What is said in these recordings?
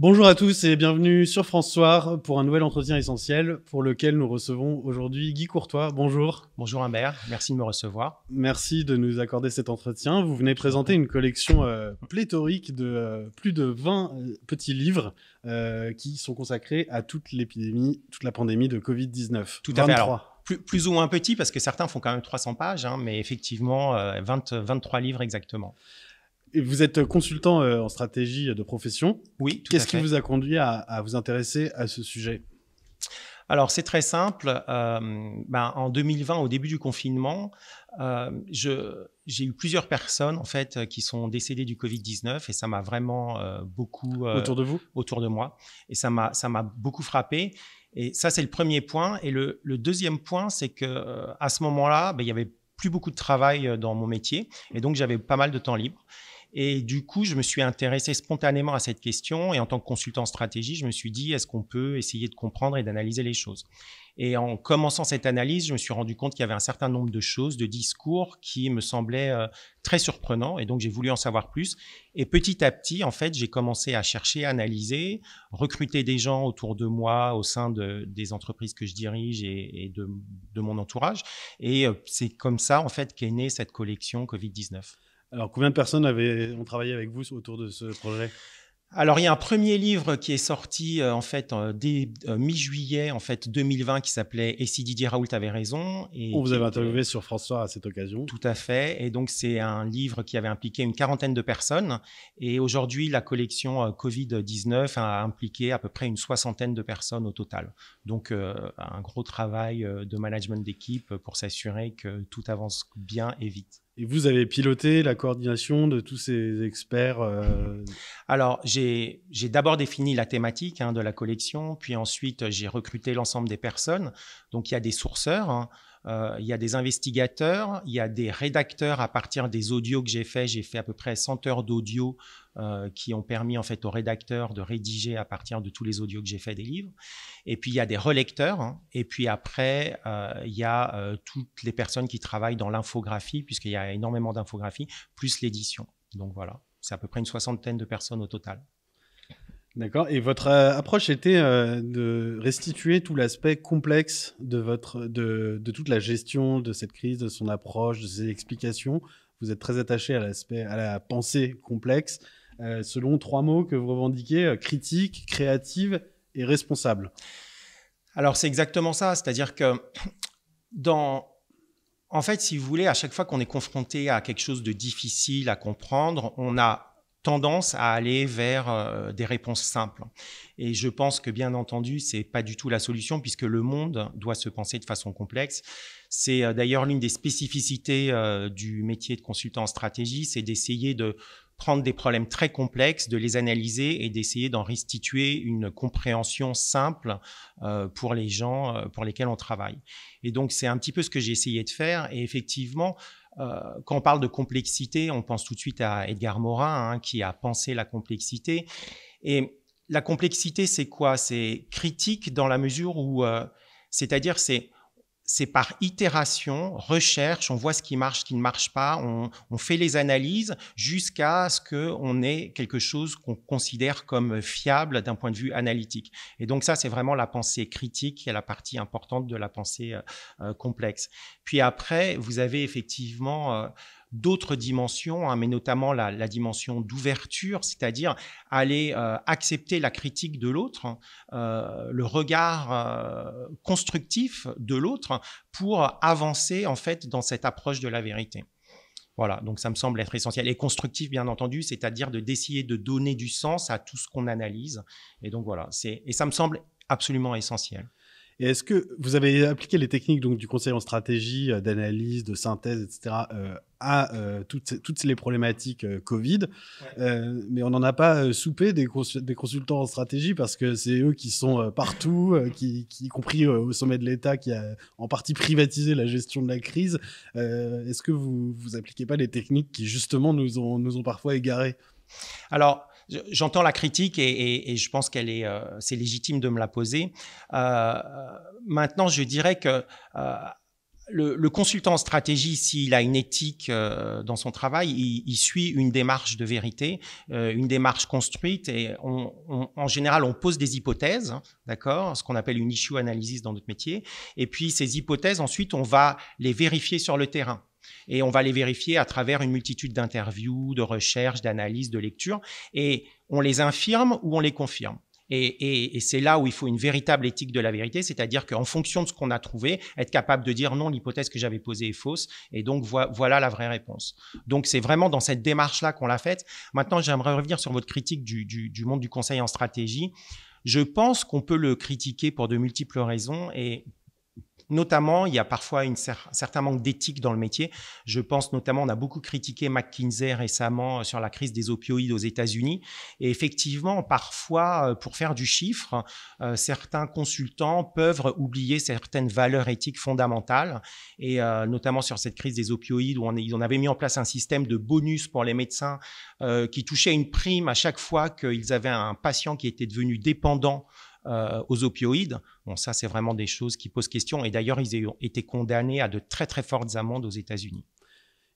Bonjour à tous et bienvenue sur France Soir pour un nouvel entretien essentiel pour lequel nous recevons aujourd'hui Guy Courtois. Bonjour. Bonjour Humbert, merci de me recevoir. Merci de nous accorder cet entretien. Vous venez présenter une collection pléthorique de plus de 20 petits livres qui sont consacrés à toute la pandémie de Covid-19. Tout à fait. Alors, plus ou moins petit parce que certains font quand même 300 pages, mais effectivement 23 livres exactement. Et vous êtes consultant en stratégie de profession. Oui, tout à fait. Qu'est-ce qui vous a conduit à vous intéresser à ce sujet ? Alors, c'est très simple. En 2020, au début du confinement, j'ai eu plusieurs personnes en fait qui sont décédées du Covid-19 et ça m'a vraiment beaucoup autour de vous, autour de moi, et ça m'a beaucoup frappé. Et ça, c'est le premier point. Et le deuxième point, c'est que à ce moment-là, il y avait plus beaucoup de travail dans mon métier et donc j'avais pas mal de temps libre. Et du coup, je me suis intéressé spontanément à cette question. Et en tant que consultant en stratégie, je me suis dit, est-ce qu'on peut essayer de comprendre et d'analyser les choses? Et en commençant cette analyse, je me suis rendu compte qu'il y avait un certain nombre de choses, de discours qui me semblaient très surprenants. Et donc, j'ai voulu en savoir plus. Et petit à petit, en fait, j'ai commencé à chercher, à analyser, recruter des gens autour de moi, au sein des entreprises que je dirige et de mon entourage. Et c'est comme ça, en fait, qu'est née cette collection Covid-19. Alors, combien de personnes ont travaillé avec vous autour de ce projet ? Alors, il y a un premier livre qui est sorti dès mi-juillet 2020 qui s'appelait « Et si Didier Raoult avait raison ». On vous avait interviewé sur France Soir à cette occasion. Tout à fait. Et donc, c'est un livre qui avait impliqué une quarantaine de personnes. Et aujourd'hui, la collection Covid-19 a impliqué à peu près une soixantaine de personnes au total. Donc, un gros travail de management d'équipe pour s'assurer que tout avance bien et vite. Et vous avez piloté la coordination de tous ces experts Alors, j'ai d'abord défini la thématique de la collection, puis ensuite, j'ai recruté l'ensemble des personnes. Donc, il y a des sourceurs, il y a des investigateurs, il y a des rédacteurs à partir des audios que j'ai fait. J'ai fait à peu près 100 heures d'audio qui ont permis en fait aux rédacteurs de rédiger à partir de tous les audios que j'ai fait des livres. Et puis, il y a des relecteurs. Et puis après, il y a toutes les personnes qui travaillent dans l'infographie, puisqu'il y a énormément d'infographie, plus l'édition. Donc voilà, c'est à peu près une soixantaine de personnes au total. D'accord. Et votre approche était de restituer tout l'aspect complexe de toute la gestion de cette crise, de son approche, de ses explications. Vous êtes très attaché à la pensée complexe, selon 3 mots que vous revendiquez, critique, créative et responsable. Alors, c'est exactement ça. C'est-à-dire que en fait, si vous voulez, à chaque fois qu'on est confronté à quelque chose de difficile à comprendre, on a tendance à aller vers des réponses simples. Et je pense que, bien entendu, c'est pas du tout la solution puisque le monde doit se penser de façon complexe. C'est d'ailleurs l'une des spécificités du métier de consultant en stratégie, c'est d'essayer de prendre des problèmes très complexes, de les analyser et d'essayer d'en restituer une compréhension simple pour les gens pour lesquels on travaille. Et donc, c'est un petit peu ce que j'ai essayé de faire. Et effectivement, quand on parle de complexité, on pense tout de suite à Edgar Morin, qui a pensé la complexité. Et la complexité, c'est quoi? C'est critique dans la mesure où, c'est-à-dire, c'est par itération, recherche, on voit ce qui marche, ce qui ne marche pas, on fait les analyses jusqu'à ce qu'on ait quelque chose qu'on considère comme fiable d'un point de vue analytique. Et donc ça, c'est vraiment la pensée critique, qui est la partie importante de la pensée complexe. Puis après, vous avez effectivement d'autres dimensions, mais notamment la dimension d'ouverture, c'est-à-dire aller accepter la critique de l'autre, le regard constructif de l'autre pour avancer en fait dans cette approche de la vérité. Voilà, donc ça me semble être essentiel. Et constructif, bien entendu, c'est-à-dire d'essayer de donner du sens à tout ce qu'on analyse. Et donc voilà, et ça me semble absolument essentiel. Et est-ce que vous avez appliqué les techniques donc, du conseil en stratégie, d'analyse, de synthèse, etc., à toutes les problématiques Covid, mais on n'en a pas soupé des consultants en stratégie parce que c'est eux qui sont partout, y compris au sommet de l'État qui a en partie privatisé la gestion de la crise. Est-ce que vous appliquez pas les techniques qui justement nous ont parfois égarés? Alors, j'entends la critique et je pense c'est légitime de me la poser. Maintenant, je dirais que le consultant en stratégie, s'il a une éthique dans son travail, il suit une démarche de vérité, une démarche construite, et en général, on pose des hypothèses, hein, d'accord, ce qu'on appelle une issue analysis dans notre métier, et puis ces hypothèses, ensuite, on va les vérifier sur le terrain. Et on va les vérifier à travers une multitude d'interviews, de recherches, d'analyses, de lectures, et on les infirme ou on les confirme. Et c'est là où il faut une véritable éthique de la vérité, c'est-à-dire qu'en fonction de ce qu'on a trouvé, être capable de dire non, l'hypothèse que j'avais posée est fausse, et donc voilà la vraie réponse. Donc c'est vraiment dans cette démarche-là qu'on l'a faite. Maintenant, j'aimerais revenir sur votre critique du monde du conseil en stratégie. Je pense qu'on peut le critiquer pour de multiples raisons, et notamment, il y a parfois un certain manque d'éthique dans le métier. Je pense notamment, on a beaucoup critiqué McKinsey récemment sur la crise des opioïdes aux États-Unis. Et effectivement, parfois, pour faire du chiffre, certains consultants peuvent oublier certaines valeurs éthiques fondamentales. Et notamment sur cette crise des opioïdes, où on avait mis en place un système de bonus pour les médecins qui touchait une prime à chaque fois qu'ils avaient un patient qui était devenu dépendant aux opioïdes. Bon, ça, c'est vraiment des choses qui posent question. Et d'ailleurs, ils ont été condamnés à de très, très fortes amendes aux États-Unis.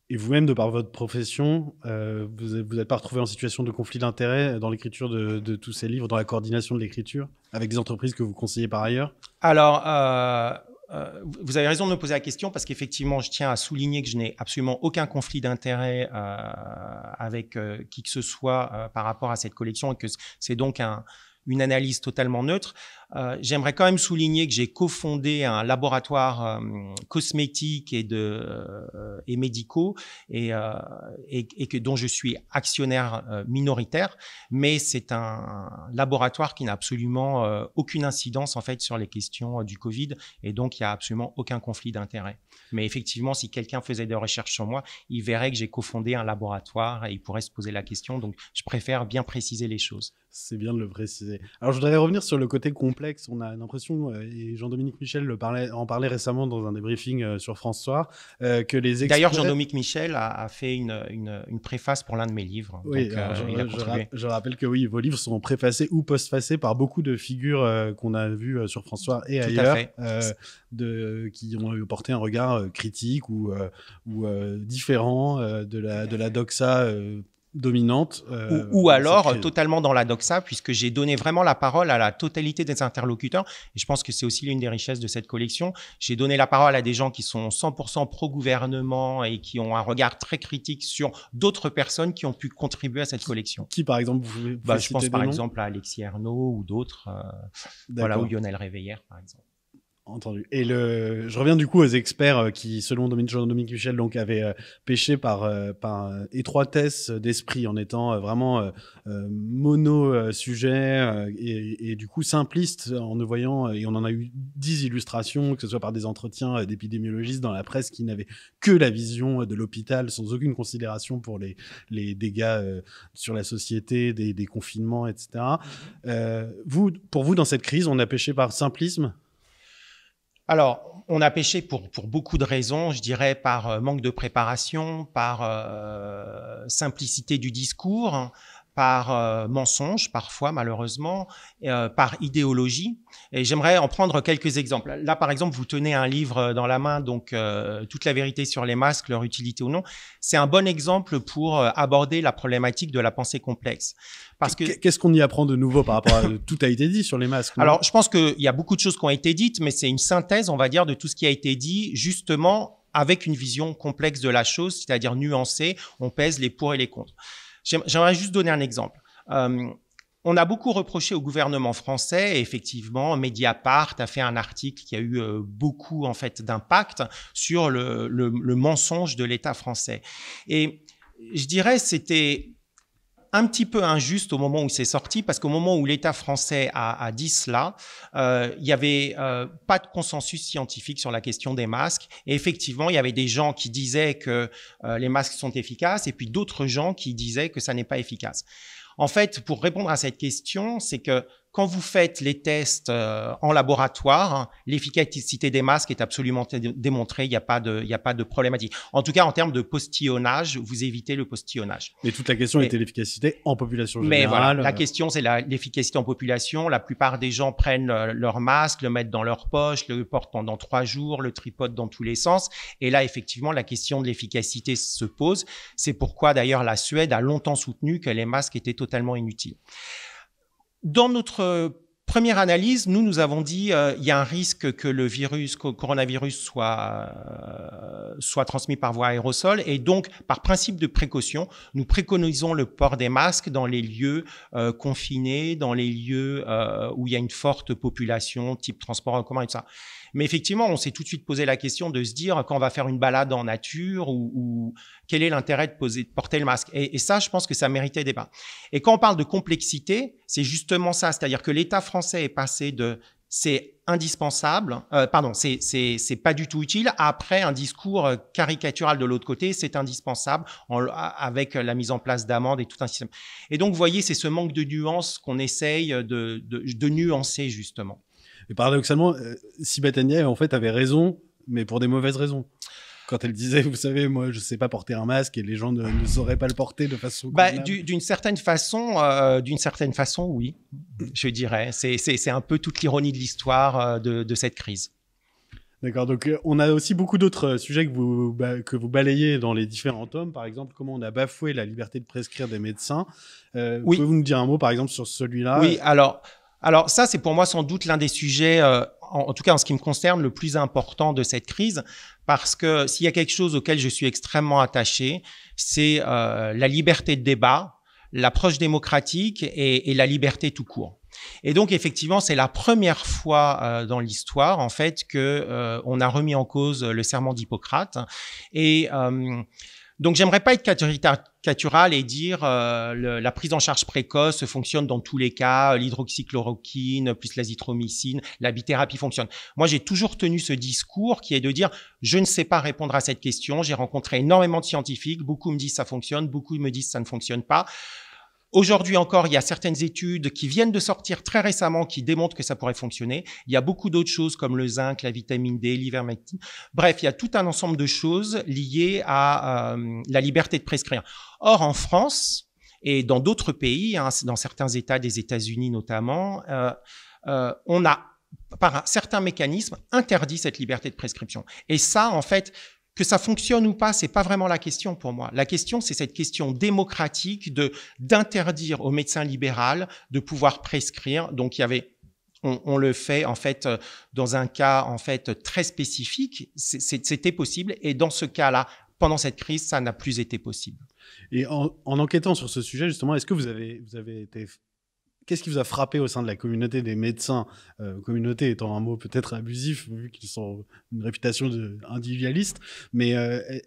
Et vous-même, de par votre profession, vous n'êtes pas retrouvé en situation de conflit d'intérêts dans l'écriture de tous ces livres, dans la coordination de l'écriture, avec des entreprises que vous conseillez par ailleurs? Alors, vous avez raison de me poser la question, parce qu'effectivement, je tiens à souligner que je n'ai absolument aucun conflit d'intérêts avec qui que ce soit par rapport à cette collection, et que c'est donc une analyse totalement neutre. J'aimerais quand même souligner que j'ai cofondé un laboratoire cosmétique et médicaux, et dont je suis actionnaire minoritaire, mais c'est un laboratoire qui n'a absolument aucune incidence en fait sur les questions du Covid, et donc il n'y a absolument aucun conflit d'intérêts. Mais effectivement, si quelqu'un faisait des recherches sur moi, il verrait que j'ai cofondé un laboratoire et il pourrait se poser la question. Donc, je préfère bien préciser les choses. C'est bien de le préciser. Alors, je voudrais revenir sur le côté complexe. On a l'impression, et Jean-Dominique Michel en parlait récemment dans un débriefing sur France Soir, que les experts... D'ailleurs, Jean-Dominique Michel a fait une préface pour l'un de mes livres. Oui, donc, je rappelle que oui, vos livres sont préfacés ou postfacés par beaucoup de figures qu'on a vues sur France Soir et ailleurs, qui ont porté un regard critique ou différent de la doxa dominante. Ou alors totalement dans la doxa, puisque j'ai donné vraiment la parole à la totalité des interlocuteurs. Et je pense que c'est aussi l'une des richesses de cette collection. J'ai donné la parole à des gens qui sont 100% pro-gouvernement et qui ont un regard très critique sur d'autres personnes qui ont pu contribuer à cette collection. Qui, par exemple, vous je pense par exemple à Alexis Ernaud ou d'autres, voilà, ou Lionel Réveillère, par exemple. Entendu. Et je reviens du coup aux experts qui, selon Jean-Dominique Michel, donc avaient péché par étroitesse d'esprit, en étant vraiment mono-sujet et du coup simpliste, en ne voyant, et on en a eu 10 illustrations, que ce soit par des entretiens d'épidémiologistes dans la presse qui n'avaient que la vision de l'hôpital, sans aucune considération pour les dégâts sur la société, des confinements, etc. Pour vous, dans cette crise, on a péché par simplisme? Alors, on a péché pour beaucoup de raisons, je dirais par manque de préparation, par simplicité du discours, par mensonge parfois malheureusement, par idéologie. Et j'aimerais en prendre quelques exemples. Là, par exemple, vous tenez un livre dans la main, donc toute la vérité sur les masques, leur utilité ou non. C'est un bon exemple pour aborder la problématique de la pensée complexe. Parce que qu'est-ce qu'on y apprend de nouveau par rapport à tout a été dit sur les masques? Alors, je pense qu'il y a beaucoup de choses qui ont été dites, mais c'est une synthèse, on va dire, de tout ce qui a été dit, justement avec une vision complexe de la chose, c'est-à-dire nuancée. On pèse les pour et les contre. J'aimerais juste donner un exemple. On a beaucoup reproché au gouvernement français, et effectivement, Mediapart a fait un article qui a eu beaucoup en fait d'impact sur le mensonge de l'État français. Et je dirais c'était un petit peu injuste au moment où c'est sorti, parce qu'au moment où l'État français a dit cela, il y avait pas de consensus scientifique sur la question des masques. Et effectivement, il y avait des gens qui disaient que les masques sont efficaces, et puis d'autres gens qui disaient que ça n'est pas efficace. En fait, pour répondre à cette question, c'est que quand vous faites les tests en laboratoire, l'efficacité des masques est absolument démontrée. Il n'y a pas de problématique. En tout cas, en termes de postillonnage, vous évitez le postillonnage. Mais toute la question était l'efficacité en population générale. Mais voilà, la question, c'est l'efficacité en population. La plupart des gens prennent leur masque, le mettent dans leur poche, le portent pendant 3 jours, le tripotent dans tous les sens. Et là, effectivement, la question de l'efficacité se pose. C'est pourquoi, d'ailleurs, la Suède a longtemps soutenu que les masques étaient totalement inutiles. Dans notre première analyse, nous avons dit il y a un risque que le coronavirus soit transmis par voie aérosol, et donc par principe de précaution, nous préconisons le port des masques dans les lieux confinés, dans les lieux où il y a une forte population, type transport en commun et tout ça. Mais effectivement, on s'est tout de suite posé la question de se dire, quand on va faire une balade en nature, ou quel est l'intérêt de porter le masque. Et ça, je pense que ça méritait débat. Et quand on parle de complexité, c'est justement ça. C'est-à-dire que l'État français est passé de « c'est indispensable », c'est pas du tout utile, après un discours caricatural de l'autre côté, c'est indispensable, avec la mise en place d'amendes et tout un système. Et donc, vous voyez, c'est ce manque de nuance qu'on essaye de nuancer, justement. Et paradoxalement, Sibeth Ndiaye, en fait, avait raison, mais pour des mauvaises raisons. Quand elle disait, vous savez, moi, je sais pas porter un masque et les gens ne sauraient pas le porter de façon d'une certaine façon, oui, je dirais. C'est un peu toute l'ironie de l'histoire de cette crise. D'accord, donc on a aussi beaucoup d'autres sujets que vous balayez dans les différents tomes. Par exemple, comment on a bafoué la liberté de prescrire des médecins. Oui. Pouvez-vous nous dire un mot, par exemple, sur celui-là? Oui, alors ça, c'est pour moi sans doute l'un des sujets, en tout cas en ce qui me concerne, le plus important de cette crise, parce que s'il y a quelque chose auquel je suis extrêmement attaché, c'est la liberté de débat, l'approche démocratique et la liberté tout court. Et donc effectivement, c'est la première fois dans l'histoire en fait que on a remis en cause le serment d'Hippocrate. Et donc, j'aimerais pas être caricatural et dire la prise en charge précoce fonctionne dans tous les cas, l'hydroxychloroquine plus l'azithromycine, la bithérapie fonctionne. Moi, j'ai toujours tenu ce discours qui est de dire je ne sais pas répondre à cette question. J'ai rencontré énormément de scientifiques, beaucoup me disent ça fonctionne, beaucoup me disent ça ne fonctionne pas. Aujourd'hui encore, il y a certaines études qui viennent de sortir très récemment qui démontrent que ça pourrait fonctionner. Il y a beaucoup d'autres choses comme le zinc, la vitamine D, l'ivermectine. Bref, il y a tout un ensemble de choses liées à la liberté de prescrire. Or, en France et dans d'autres pays, dans certains États des États-Unis notamment, on a, par certains mécanismes, interdit cette liberté de prescription. Et ça, en fait, que ça fonctionne ou pas, c'est pas vraiment la question pour moi. La question, c'est cette question démocratique d'interdire au médecin libéral de pouvoir prescrire. Donc, on le fait en fait dans un cas en fait très spécifique. C'était possible, et dans ce cas-là, pendant cette crise, ça n'a plus été possible. Et en enquêtant sur ce sujet, justement, est-ce que vous avez été... Qu'est-ce qui vous a frappé au sein de la communauté des médecins, communauté étant un mot peut-être abusif, vu qu'ils ont une réputation d'individualiste, mais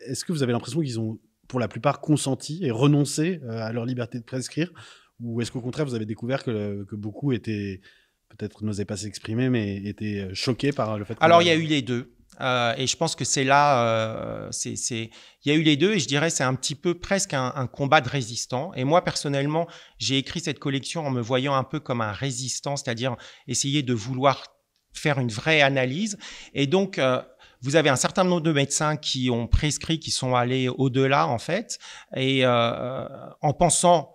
est-ce que vous avez l'impression qu'ils ont, pour la plupart, consenti et renoncé à leur liberté de prescrire, ou est-ce qu'au contraire, vous avez découvert que beaucoup étaient, peut-être n'osaient pas s'exprimer, mais étaient choqués par le fait que... Alors, il y a eu les deux. Et je pense que c'est là, il y a eu les deux, et je dirais c'est un petit peu presque un combat de résistants. Et moi personnellement, j'ai écrit cette collection en me voyant un peu comme un résistant, c'est-à-dire essayer de vouloir faire une vraie analyse. Et donc vous avez un certain nombre de médecins qui ont prescrit, qui sont allés au-delà en fait, et en pensant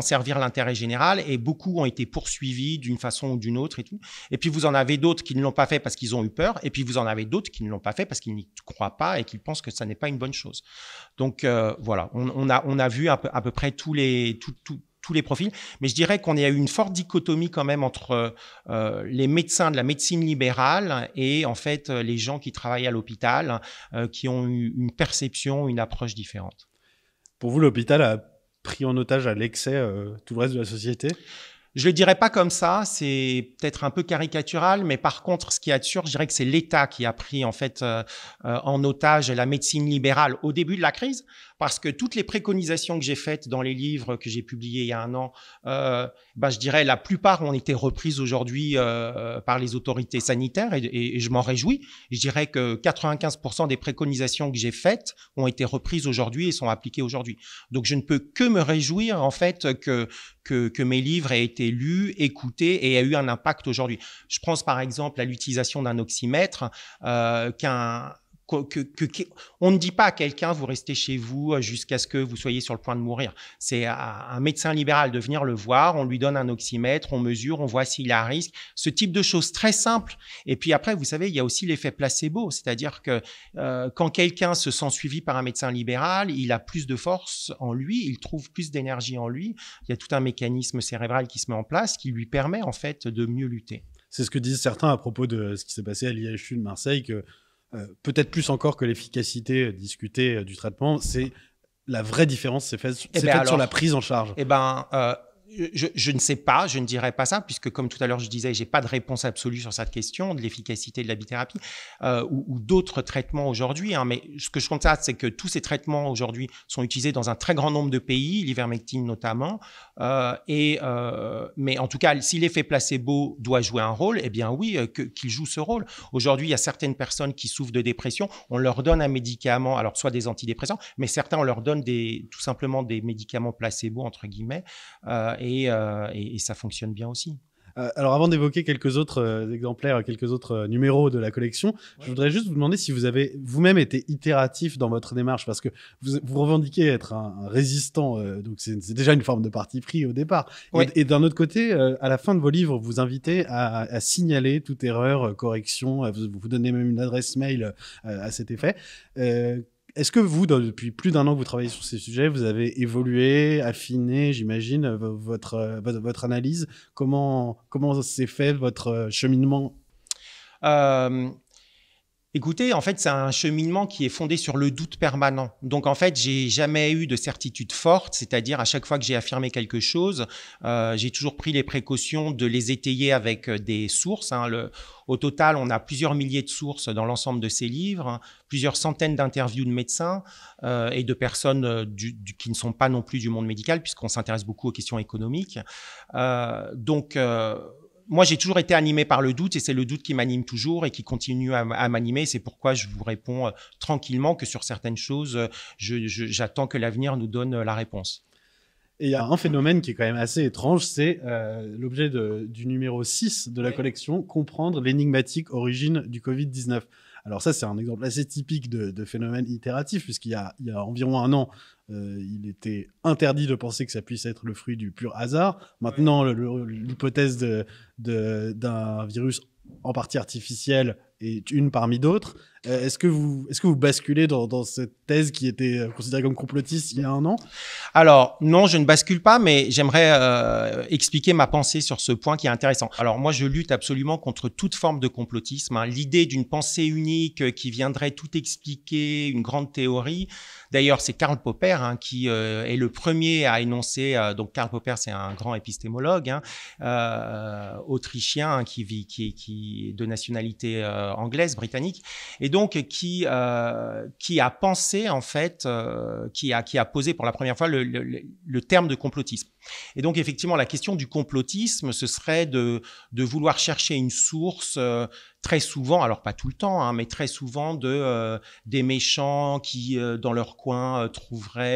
servir l'intérêt général, et beaucoup ont été poursuivis d'une façon ou d'une autre et tout. Et puis vous en avez d'autres qui ne l'ont pas fait parce qu'ils ont eu peur, et puis vous en avez d'autres qui ne l'ont pas fait parce qu'ils n'y croient pas et qu'ils pensent que ça n'est pas une bonne chose. Donc voilà, on a vu à peu près tous les profils, mais je dirais qu'on a eu une forte dichotomie quand même entre les médecins de la médecine libérale et en fait les gens qui travaillent à l'hôpital, qui ont eu une perception, une approche différente. Pour vous, l'hôpital a pris en otage à l'excès tout le reste de la société? Je le dirais pas comme ça, c'est peut-être un peu caricatural, mais par contre, ce qui est sûr, je dirais que c'est l'État qui a pris en fait en otage la médecine libérale au début de la crise, parce que toutes les préconisations que j'ai faites dans les livres que j'ai publiés il y a un an, je dirais la plupart ont été reprises aujourd'hui par les autorités sanitaires et je m'en réjouis. Je dirais que 95% des préconisations que j'ai faites ont été reprises aujourd'hui et sont appliquées aujourd'hui. Donc je ne peux que me réjouir en fait que mes livres aient été lus, écoutés et aient eu un impact aujourd'hui. Je pense par exemple à l'utilisation d'un oxymètre, on ne dit pas à quelqu'un vous restez chez vous jusqu'à ce que vous soyez sur le point de mourir. C'est à un médecin libéral de venir le voir, on lui donne un oxymètre, on mesure, on voit s'il a un risque. Ce type de choses très simples. Et puis après, vous savez, il y a aussi l'effet placebo, c'est-à-dire que quand quelqu'un se sent suivi par un médecin libéral, il a plus de force en lui, il trouve plus d'énergie en lui. Il y a tout un mécanisme cérébral qui se met en place qui lui permet en fait de mieux lutter. C'est ce que disent certains à propos de ce qui s'est passé à l'IHU de Marseille, que peut-être plus encore que l'efficacité discutée du traitement, c'est la vraie différence, c'est faite sur la prise en charge. Je ne sais pas, je ne dirais pas ça, puisque comme tout à l'heure je disais, j'ai pas de réponse absolue sur cette question de l'efficacité de la bithérapie ou d'autres traitements aujourd'hui. Mais ce que je constate, c'est que tous ces traitements aujourd'hui sont utilisés dans un très grand nombre de pays, l'ivermectine notamment. Mais en tout cas, si l'effet placebo doit jouer un rôle, eh bien oui, qu'il joue ce rôle. Aujourd'hui, il y a certaines personnes qui souffrent de dépression, on leur donne un médicament, alors soit des antidépresseurs, mais certains on leur donne tout simplement des médicaments placebo entre guillemets. Et ça fonctionne bien aussi. Alors avant d'évoquer quelques autres exemplaires, quelques autres numéros de la collection, je voudrais juste vous demander si vous avez vous-même été itératif dans votre démarche, parce que vous revendiquez être un résistant, donc c'est déjà une forme de parti pris au départ. Oui. Et d'un autre côté, à la fin de vos livres, vous invitez à signaler toute erreur, correction, vous donnez même une adresse mail à cet effet. Est-ce que vous, depuis plus d'un an que vous travaillez sur ces sujets, vous avez évolué, affiné, j'imagine, votre analyse? Comment s'est fait votre cheminement? Écoutez, en fait, c'est un cheminement qui est fondé sur le doute permanent. Donc, en fait, j'ai jamais eu de certitude forte, c'est-à-dire à chaque fois que j'ai affirmé quelque chose, j'ai toujours pris les précautions de les étayer avec des sources. Au total, on a plusieurs milliers de sources dans l'ensemble de ces livres, plusieurs centaines d'interviews de médecins et de personnes qui ne sont pas non plus du monde médical, puisqu'on s'intéresse beaucoup aux questions économiques. Moi, j'ai toujours été animé par le doute et c'est le doute qui m'anime toujours et qui continue à m'animer. C'est pourquoi je vous réponds tranquillement que sur certaines choses, j'attends que l'avenir nous donne la réponse. Et il y a un phénomène qui est quand même assez étrange, c'est l'objet du numéro 6 de la collection, comprendre l'énigmatique origine du Covid-19. Alors ça, c'est un exemple assez typique de phénomène itératif, puisqu'il y a environ un an, il était interdit de penser que ça puisse être le fruit du pur hasard. Maintenant, l'hypothèse d'un virus en partie artificielle est une parmi d'autres. Est-ce que vous basculez dans cette thèse qui était considérée comme complotiste il y a un an? Alors, non, je ne bascule pas, mais j'aimerais expliquer ma pensée sur ce point qui est intéressant. Alors, moi, je lutte absolument contre toute forme de complotisme. L'idée d'une pensée unique qui viendrait tout expliquer, une grande théorie. D'ailleurs, c'est Karl Popper qui est le premier à énoncer. Donc, Karl Popper, c'est un grand épistémologue autrichien qui est de nationalité anglaise, britannique. Et donc qui a pensé en fait, qui a posé pour la première fois le terme de complotisme. Et donc effectivement la question du complotisme, ce serait de vouloir chercher une source très souvent, alors pas tout le temps, mais très souvent des méchants qui dans leur coin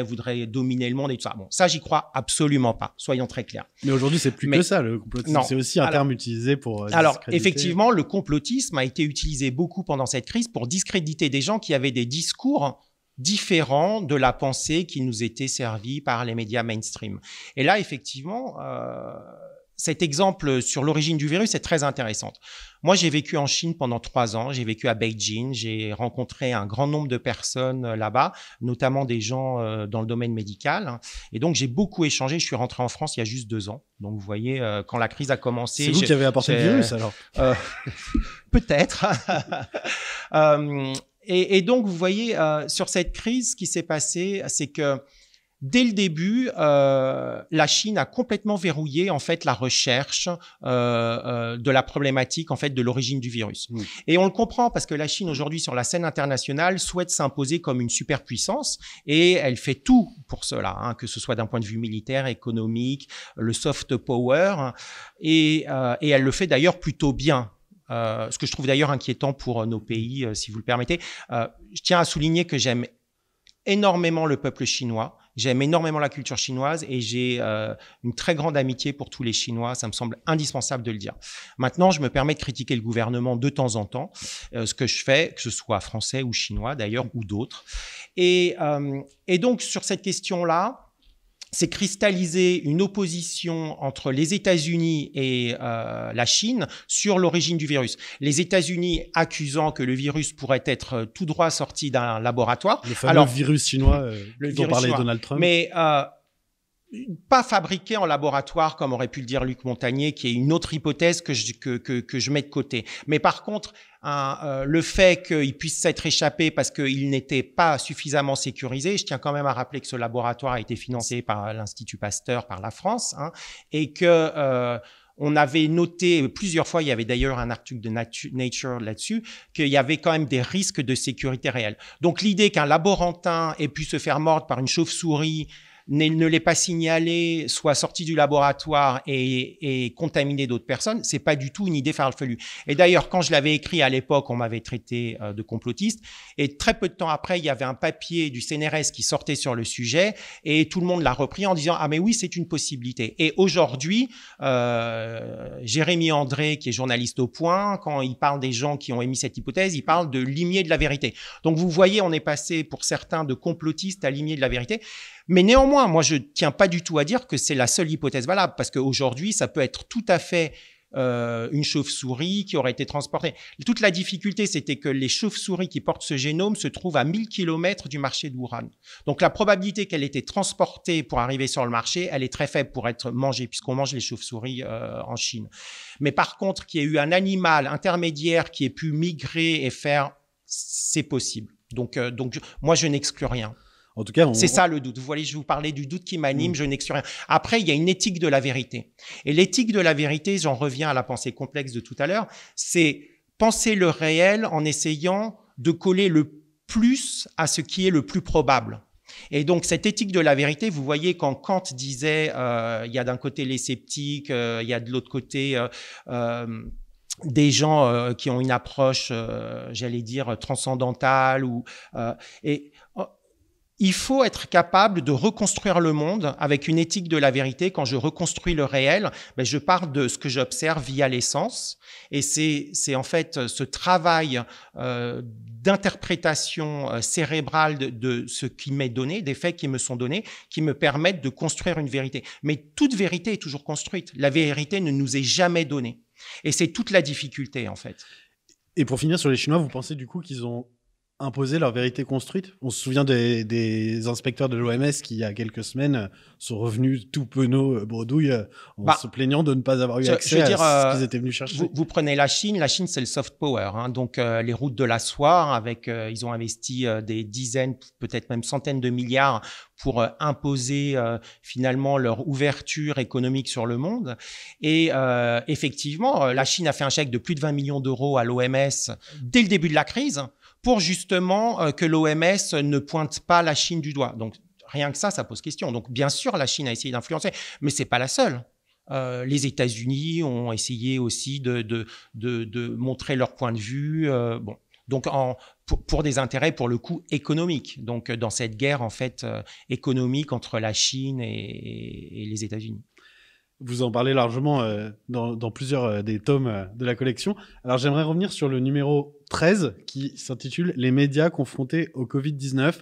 voudraient dominer le monde et tout ça. Bon, ça j'y crois absolument pas. Soyons très clairs. Mais aujourd'hui c'est plus que ça le complotisme. C'est aussi un terme utilisé pour. Alors effectivement le complotisme a été utilisé beaucoup pendant cette crise pour discréditer des gens qui avaient des discours différents de la pensée qui nous était servie par les médias mainstream. Et là, effectivement, cet exemple sur l'origine du virus est très intéressant. Moi, j'ai vécu en Chine pendant 3 ans. J'ai vécu à Beijing. J'ai rencontré un grand nombre de personnes là-bas, notamment des gens dans le domaine médical. Et donc, j'ai beaucoup échangé. Je suis rentré en France il y a juste 2 ans. Donc, vous voyez, quand la crise a commencé... C'est vous qui avez apporté le virus, alors Peut-être. Et donc, vous voyez, sur cette crise, ce qui s'est passé, c'est que Dès le début, la Chine a complètement verrouillé en fait la recherche de la problématique en fait de l'origine du virus. Et on le comprend parce que la Chine aujourd'hui sur la scène internationale souhaite s'imposer comme une superpuissance et elle fait tout pour cela, hein, que ce soit d'un point de vue militaire, économique, le soft power, et elle le fait d'ailleurs plutôt bien. Ce que je trouve d'ailleurs inquiétant pour nos pays, si vous le permettez. Je tiens à souligner que j'aime énormément le peuple chinois. J'aime énormément la culture chinoise et j'ai une très grande amitié pour tous les Chinois. Ça me semble indispensable de le dire. Maintenant, je me permets de critiquer le gouvernement de temps en temps, ce que je fais, que ce soit français ou chinois d'ailleurs, ou d'autres. Et donc, sur cette question-là, c'est cristalliser une opposition entre les États-Unis et la Chine sur l'origine du virus. Les États-Unis accusant que le virus pourrait être tout droit sorti d'un laboratoire. Le fameux virus chinois dont parlait Donald Trump. Mais pas fabriqué en laboratoire, comme aurait pu le dire Luc Montagnier, qui est une autre hypothèse que je mets de côté. Mais par contre, le fait qu'il puisse s'être échappé parce qu'il n'était pas suffisamment sécurisé, je tiens quand même à rappeler que ce laboratoire a été financé par l'Institut Pasteur, par la France, hein, et que on avait noté plusieurs fois, il y avait d'ailleurs un article de Nature là-dessus, qu'il y avait quand même des risques de sécurité réels. Donc l'idée qu'un laborantin ait pu se faire mordre par une chauve-souris, ne l'ait pas signalé, soit sorti du laboratoire et contaminé d'autres personnes, c'est pas du tout une idée farfelue. Et d'ailleurs, quand je l'avais écrit à l'époque, on m'avait traité de complotiste. Et très peu de temps après, il y avait un papier du CNRS qui sortait sur le sujet et tout le monde l'a repris en disant « Ah mais oui, c'est une possibilité ». Et aujourd'hui, Jérémy André, qui est journaliste au Point, quand il parle des gens qui ont émis cette hypothèse, il parle de limier de la vérité. Donc vous voyez, on est passé pour certains de complotistes à limier de la vérité. Mais néanmoins, moi, je tiens pas du tout à dire que c'est la seule hypothèse valable, parce qu'aujourd'hui, ça peut être tout à fait une chauve-souris qui aurait été transportée. Toute la difficulté, c'était que les chauves-souris qui portent ce génome se trouvent à 1000 km du marché de Wuhan. Donc, la probabilité qu'elle ait été transportée pour arriver sur le marché, elle est très faible pour être mangée, puisqu'on mange les chauves-souris en Chine. Mais par contre, qu'il y ait eu un animal intermédiaire qui ait pu migrer et faire, c'est possible. Donc moi, je n'exclus rien. En tout cas, c'est ça le doute. Vous voyez, je vous parlais du doute qui m'anime, je n'exclus rien. Après, il y a une éthique de la vérité. Et l'éthique de la vérité, j'en reviens à la pensée complexe de tout à l'heure, c'est penser le réel en essayant de coller le plus à ce qui est le plus probable. Et donc, cette éthique de la vérité, vous voyez, quand Kant disait il y a d'un côté les sceptiques, il y a de l'autre côté des gens qui ont une approche, j'allais dire, transcendantale. Il faut être capable de reconstruire le monde avec une éthique de la vérité. Quand je reconstruis le réel, je pars de ce que j'observe via les sens. Et c'est en fait ce travail d'interprétation cérébrale de ce qui m'est donné, des faits qui me sont donnés, qui me permettent de construire une vérité. Mais toute vérité est toujours construite. La vérité ne nous est jamais donnée. Et c'est toute la difficulté, en fait. Et pour finir sur les Chinois, vous pensez du coup qu'ils ont imposer leur vérité construite? On se souvient des inspecteurs de l'OMS qui, il y a quelques semaines, sont revenus tout penauds, bredouilles, en se plaignant de ne pas avoir eu accès à ce qu'ils étaient venus chercher. Vous prenez la Chine, c'est le soft power. Hein, donc, les routes de la soie, ils ont investi des dizaines, peut-être même centaines de milliards pour imposer finalement leur ouverture économique sur le monde. Et effectivement, la Chine a fait un chèque de plus de 20 millions d'euros à l'OMS dès le début de la crise, pour justement que l'OMS ne pointe pas la Chine du doigt. Donc, rien que ça pose question. Donc, bien sûr, la Chine a essayé d'influencer, mais c'est pas la seule. Les États-Unis ont essayé aussi de montrer leur point de vue. Donc, pour des intérêts, pour le coup, économiques. Donc, dans cette guerre, en fait, économique entre la Chine et les États-Unis. Vous en parlez largement dans plusieurs des tomes de la collection. Alors, j'aimerais revenir sur le numéro 13 qui s'intitule « Les médias confrontés au Covid-19,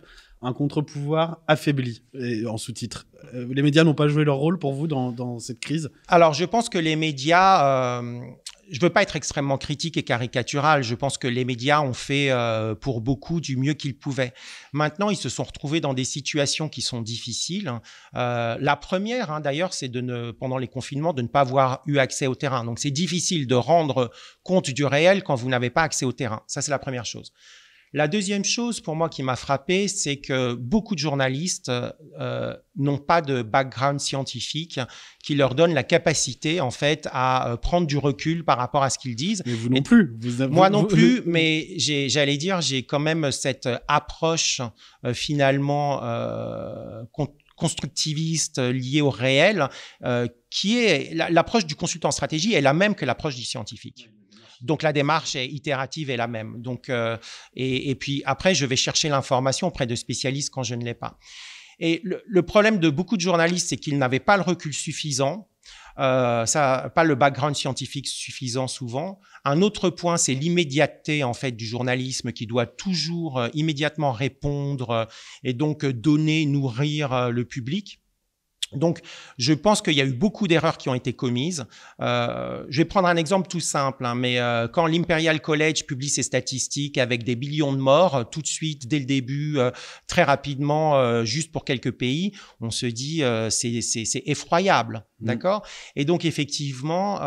un contre-pouvoir affaibli » en sous-titre. Les médias n'ont pas joué leur rôle pour vous dans cette crise? Alors, je pense que les médias... je veux pas être extrêmement critique et caricatural. Je pense que les médias ont fait pour beaucoup du mieux qu'ils pouvaient. Maintenant, ils se sont retrouvés dans des situations qui sont difficiles. La première, d'ailleurs, c'est pendant les confinements, de ne pas avoir eu accès au terrain. Donc, c'est difficile de rendre compte du réel quand vous n'avez pas accès au terrain. Ça, c'est la première chose. La deuxième chose pour moi qui m'a frappé, c'est que beaucoup de journalistes n'ont pas de background scientifique qui leur donne la capacité en fait à prendre du recul par rapport à ce qu'ils disent. Mais vous non plus. Moi non plus, mais j'allais dire, j'ai quand même cette approche finalement constructiviste liée au réel, qui est l'approche du consultant en stratégie est la même que l'approche du scientifique. Donc la démarche est itérative est la même. Donc et puis après je vais chercher l'information auprès de spécialistes quand je ne l'ai pas. Et le problème de beaucoup de journalistes, c'est qu'ils n'avaient pas le recul suffisant, pas le background scientifique suffisant souvent. Un autre point, c'est l'immédiateté en fait du journalisme qui doit toujours immédiatement répondre et donc donner, nourrir le public. Donc, je pense qu'il y a eu beaucoup d'erreurs qui ont été commises. Je vais prendre un exemple tout simple, hein, mais quand l'Imperial College publie ses statistiques avec des millions de morts, tout de suite, dès le début, très rapidement, juste pour quelques pays, on se dit c'est effroyable, d'accord ? Et donc, effectivement,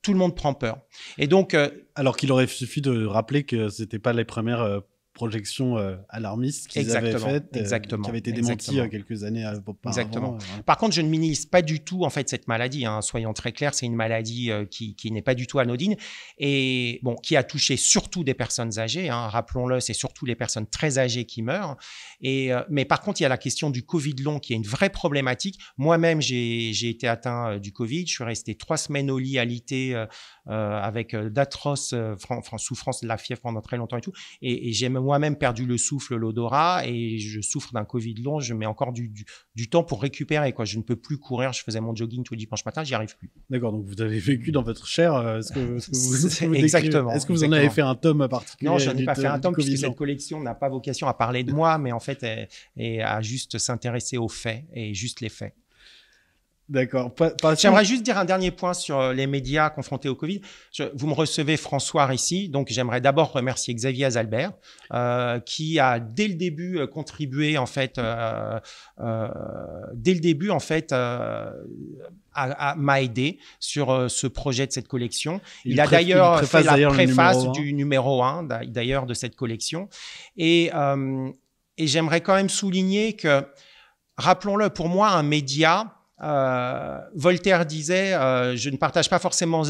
tout le monde prend peur. Et donc, alors qu'il aurait suffi de rappeler que c'était pas les premières projections alarmistes qu'ils avaient faites, qui avaient été démenties quelques années auparavant. Exactement. Par contre, je ne minimise pas du tout en fait cette maladie. Hein. Soyons très clairs, c'est une maladie qui n'est pas du tout anodine et bon, qui a touché surtout des personnes âgées. Hein. Rappelons-le, c'est surtout les personnes très âgées qui meurent. Mais par contre, il y a la question du Covid long qui est une vraie problématique. Moi-même, j'ai été atteint du Covid. Je suis resté 3 semaines au lit alité avec d'atroces souffrances de la fièvre pendant très longtemps et tout. Et j'ai moi-même perdu le souffle, l'odorat, et je souffre d'un Covid long. Je mets encore du temps pour récupérer, quoi. Je ne peux plus courir. Je faisais mon jogging tous les dimanches matin, j'y arrive plus. D'accord, donc vous avez vécu dans votre chair ce que vous exactement. Est-ce que vous en avez fait un tome particulier? Non, je n'en ai pas fait un tome puisque cette collection n'a pas vocation à parler de moi, mais en fait, et à juste s'intéresser aux faits et juste les faits. D'accord. J'aimerais juste dire un dernier point sur les médias confrontés au Covid. Vous me recevez François ici, donc j'aimerais d'abord remercier Xavier Azalbert, qui a dès le début contribué en fait, m'a aidé sur ce projet de cette collection. Il a d'ailleurs fait la préface du numéro 1 d'ailleurs de cette collection. Et j'aimerais quand même souligner que, rappelons-le, pour moi, un média, Voltaire disait je ne partage pas forcément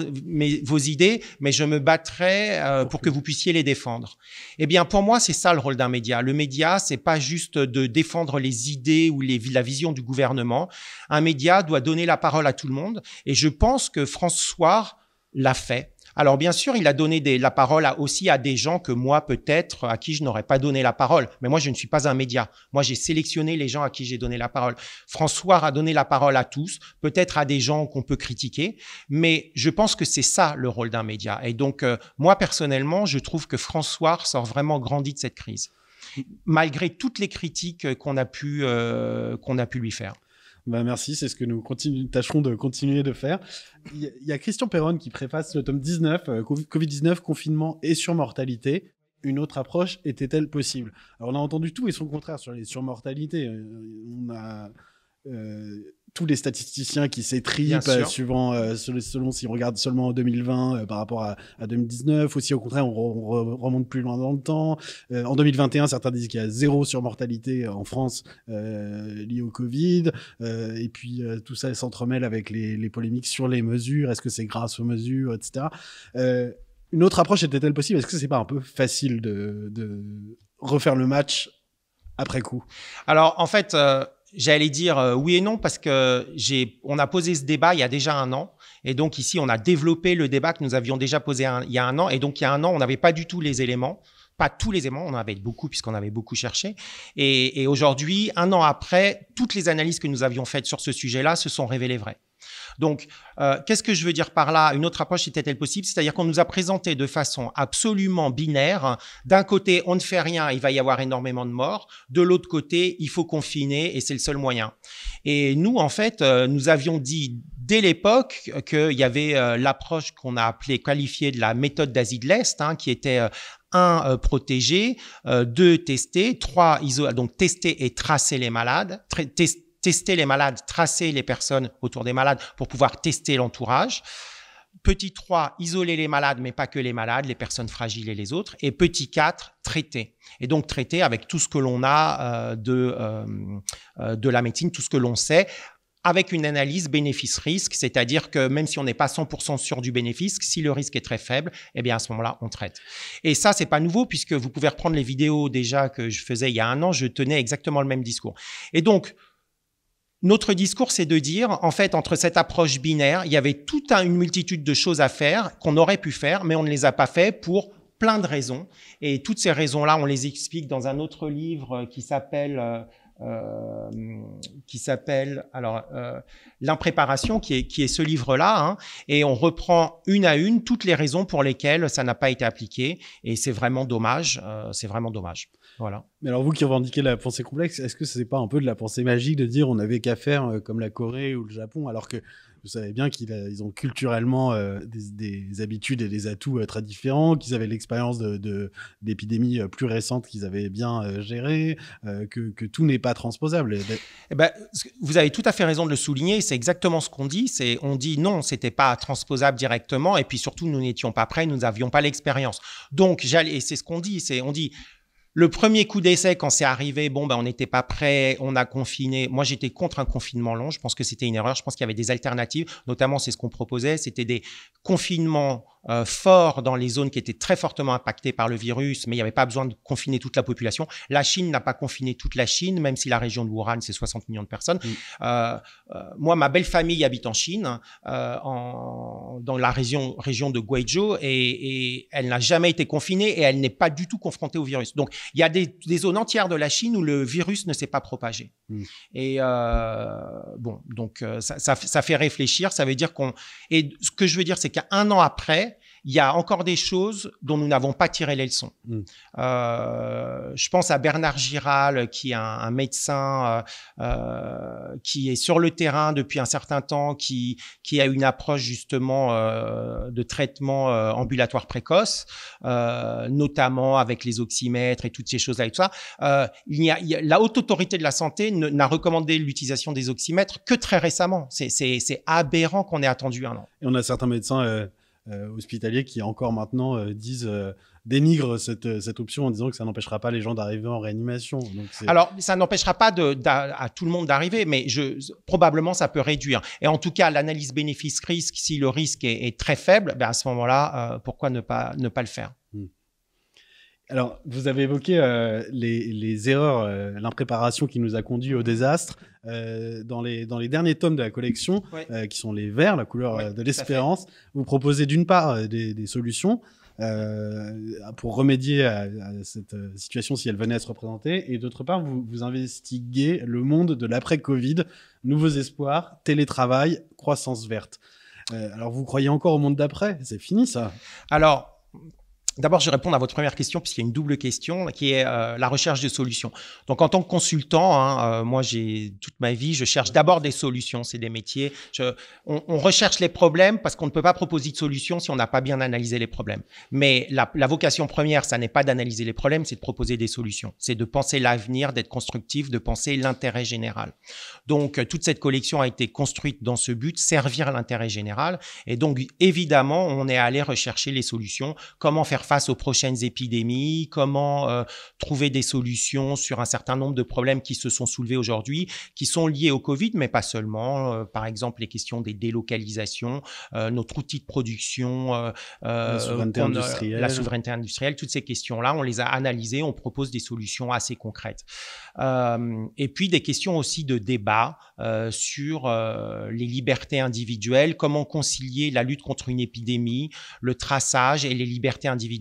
vos idées, mais je me battrai pour que vous puissiez les défendre. Eh bien, pour moi, c'est ça le rôle d'un média. Le média, c'est pas juste de défendre les idées ou la vision du gouvernement. Un média doit donner la parole à tout le monde, et je pense que François l'a fait. Alors bien sûr, il a donné la parole aussi à des gens que moi, peut-être, à qui je n'aurais pas donné la parole. Mais moi, je ne suis pas un média. Moi, j'ai sélectionné les gens à qui j'ai donné la parole. François a donné la parole à tous, peut-être à des gens qu'on peut critiquer, mais je pense que c'est ça le rôle d'un média. Et donc, moi, personnellement, je trouve que François sort vraiment grandi de cette crise, malgré toutes les critiques qu'on a pu lui faire. Bah merci, c'est ce que nous tâcherons de continuer de faire. Il y a Christian Perron qui préface le tome 19, Covid-19, confinement et surmortalité. Une autre approche était-elle possible? Alors on a entendu tout et son contraire sur les surmortalités. On a tous les statisticiens qui s'étripent selon s'ils regardent seulement en 2020 par rapport à 2019, aussi au contraire on remonte plus loin dans le temps. En 2021, certains disent qu'il y a 0 surmortalité en France liée au Covid, et puis tout ça s'entremêle avec les polémiques sur les mesures, est-ce que c'est grâce aux mesures, etc. Une autre approche était-elle possible? Est-ce que c'est pas un peu facile de refaire le match après coup? Alors en fait, j'allais dire oui et non, parce que on a posé ce débat il y a déjà 1 an. Et donc ici, on a développé le débat que nous avions déjà posé il y a 1 an. Et donc il y a 1 an, on n'avait pas du tout les éléments. Pas tous les éléments, on en avait beaucoup puisqu'on avait beaucoup cherché. Et aujourd'hui, 1 an après, toutes les analyses que nous avions faites sur ce sujet-là se sont révélées vraies. Donc, qu'est-ce que je veux dire par là? Une autre approche était-elle possible? C'est-à-dire qu'on nous a présenté de façon absolument binaire. D'un côté, on ne fait rien, il va y avoir énormément de morts. De l'autre côté, il faut confiner et c'est le seul moyen. Et nous, en fait, nous avions dit dès l'époque qu'il y avait l'approche qu'on a qualifiée de la méthode d'Asie de l'Est, hein, qui était 1, protéger, 2, tester, 3, donc tester et tracer les malades, tester les malades, tracer les personnes autour des malades pour pouvoir tester l'entourage. Petit 3, isoler les malades, mais pas que les malades, les personnes fragiles et les autres. Et petit 4, traiter. Et donc traiter avec tout ce que l'on a de la médecine, tout ce que l'on sait, avec une analyse bénéfice-risque, c'est-à-dire que même si on n'est pas 100% sûr du bénéfice, si le risque est très faible, eh bien à ce moment-là, on traite. Et ça, c'est pas nouveau puisque vous pouvez reprendre les vidéos déjà que je faisais il y a 1 an, je tenais exactement le même discours. Et donc, notre discours, c'est de dire, en fait, entre cette approche binaire, il y avait toute une multitude de choses à faire qu'on aurait pu faire, mais on ne les a pas fait pour plein de raisons. Et toutes ces raisons-là, on les explique dans un autre livre qui s'appelle L'impréparation, qui est ce livre-là, hein, et on reprend une à une toutes les raisons pour lesquelles ça n'a pas été appliqué, et c'est vraiment dommage, Voilà. Mais alors vous qui revendiquez la pensée complexe, est-ce que c'est pas un peu de la pensée magique de dire on n'avait qu'à faire comme la Corée ou le Japon, alors que vous savez bien qu'ils ont culturellement des habitudes et des atouts très différents, qu'ils avaient l'expérience d'épidémies plus récentes qu'ils avaient bien gérées, que tout n'est pas transposable. Eh ben, vous avez tout à fait raison de le souligner, c'est exactement ce qu'on dit. On dit non, c'était pas transposable directement, et puis surtout nous n'étions pas prêts, nous n'avions pas l'expérience. Donc, et c'est ce qu'on dit, on dit le premier coup d'essai, quand c'est arrivé, on n'était pas prêt, on a confiné. Moi, j'étais contre un confinement long. Je pense que c'était une erreur. Je pense qu'il y avait des alternatives. Notamment, c'est ce qu'on proposait. C'était des confinements forts dans les zones qui étaient très fortement impactées par le virus, mais il n'y avait pas besoin de confiner toute la population. La Chine n'a pas confiné toute la Chine, même si la région de Wuhan, c'est 60 millions de personnes. Moi, ma belle famille habite en Chine, dans la région de Guizhou, et elle n'a jamais été confinée et elle n'est pas du tout confrontée au virus. Donc, il y a des zones entières de la Chine où le virus ne s'est pas propagé. Et donc ça fait réfléchir. Ça veut dire et ce que je veux dire, c'est qu'un an après, il y a encore des choses dont nous n'avons pas tiré les leçons. Je pense à Bernard Giral, qui est un médecin qui est sur le terrain depuis un certain temps, qui a une approche justement de traitement ambulatoire précoce, notamment avec les oxymètres et toutes ces choses-là et tout ça. La haute autorité de la santé n'a recommandé l'utilisation des oxymètres que très récemment. C'est aberrant qu'on ait attendu 1 an. Et on a certains médecins hospitaliers qui encore maintenant dénigrent cette option en disant que ça n'empêchera pas les gens d'arriver en réanimation. Donc alors, ça n'empêchera pas à tout le monde d'arriver, mais probablement ça peut réduire. Et en tout cas, l'analyse bénéfice-risque, si le risque est très faible, à ce moment-là, pourquoi ne pas le faire? Alors, vous avez évoqué les erreurs, l'impréparation qui nous a conduit au désastre. Dans les derniers tomes de la collection, qui sont les verts, la couleur de l'espérance, vous proposez d'une part des solutions pour remédier à cette situation si elle venait à se représenter, et d'autre part, vous investiguez le monde de l'après-Covid, nouveaux espoirs, télétravail, croissance verte. Alors, vous croyez encore au monde d'après? C'est fini, ça? Alors, d'abord, je vais répondre à votre première question, puisqu'il y a une double question, qui est la recherche de solutions. Donc, en tant que consultant, moi, toute ma vie, je cherche d'abord des solutions. C'est des métiers. On recherche les problèmes parce qu'on ne peut pas proposer de solutions si on n'a pas bien analysé les problèmes. Mais la vocation première, ça n'est pas d'analyser les problèmes, c'est de proposer des solutions. C'est de penser l'avenir, d'être constructif, de penser l'intérêt général. Donc, toute cette collection a été construite dans ce but, servir l'intérêt général. Et donc, évidemment, on est allé rechercher les solutions. Comment faire face aux prochaines épidémies, comment trouver des solutions sur un certain nombre de problèmes qui se sont soulevés aujourd'hui, qui sont liés au Covid, mais pas seulement. Par exemple, les questions des délocalisations, notre outil de production, la souveraineté industrielle, toutes ces questions-là, on les a analysées, on propose des solutions assez concrètes. Et puis, des questions aussi de débat sur les libertés individuelles, comment concilier la lutte contre une épidémie, le traçage et les libertés individuelles.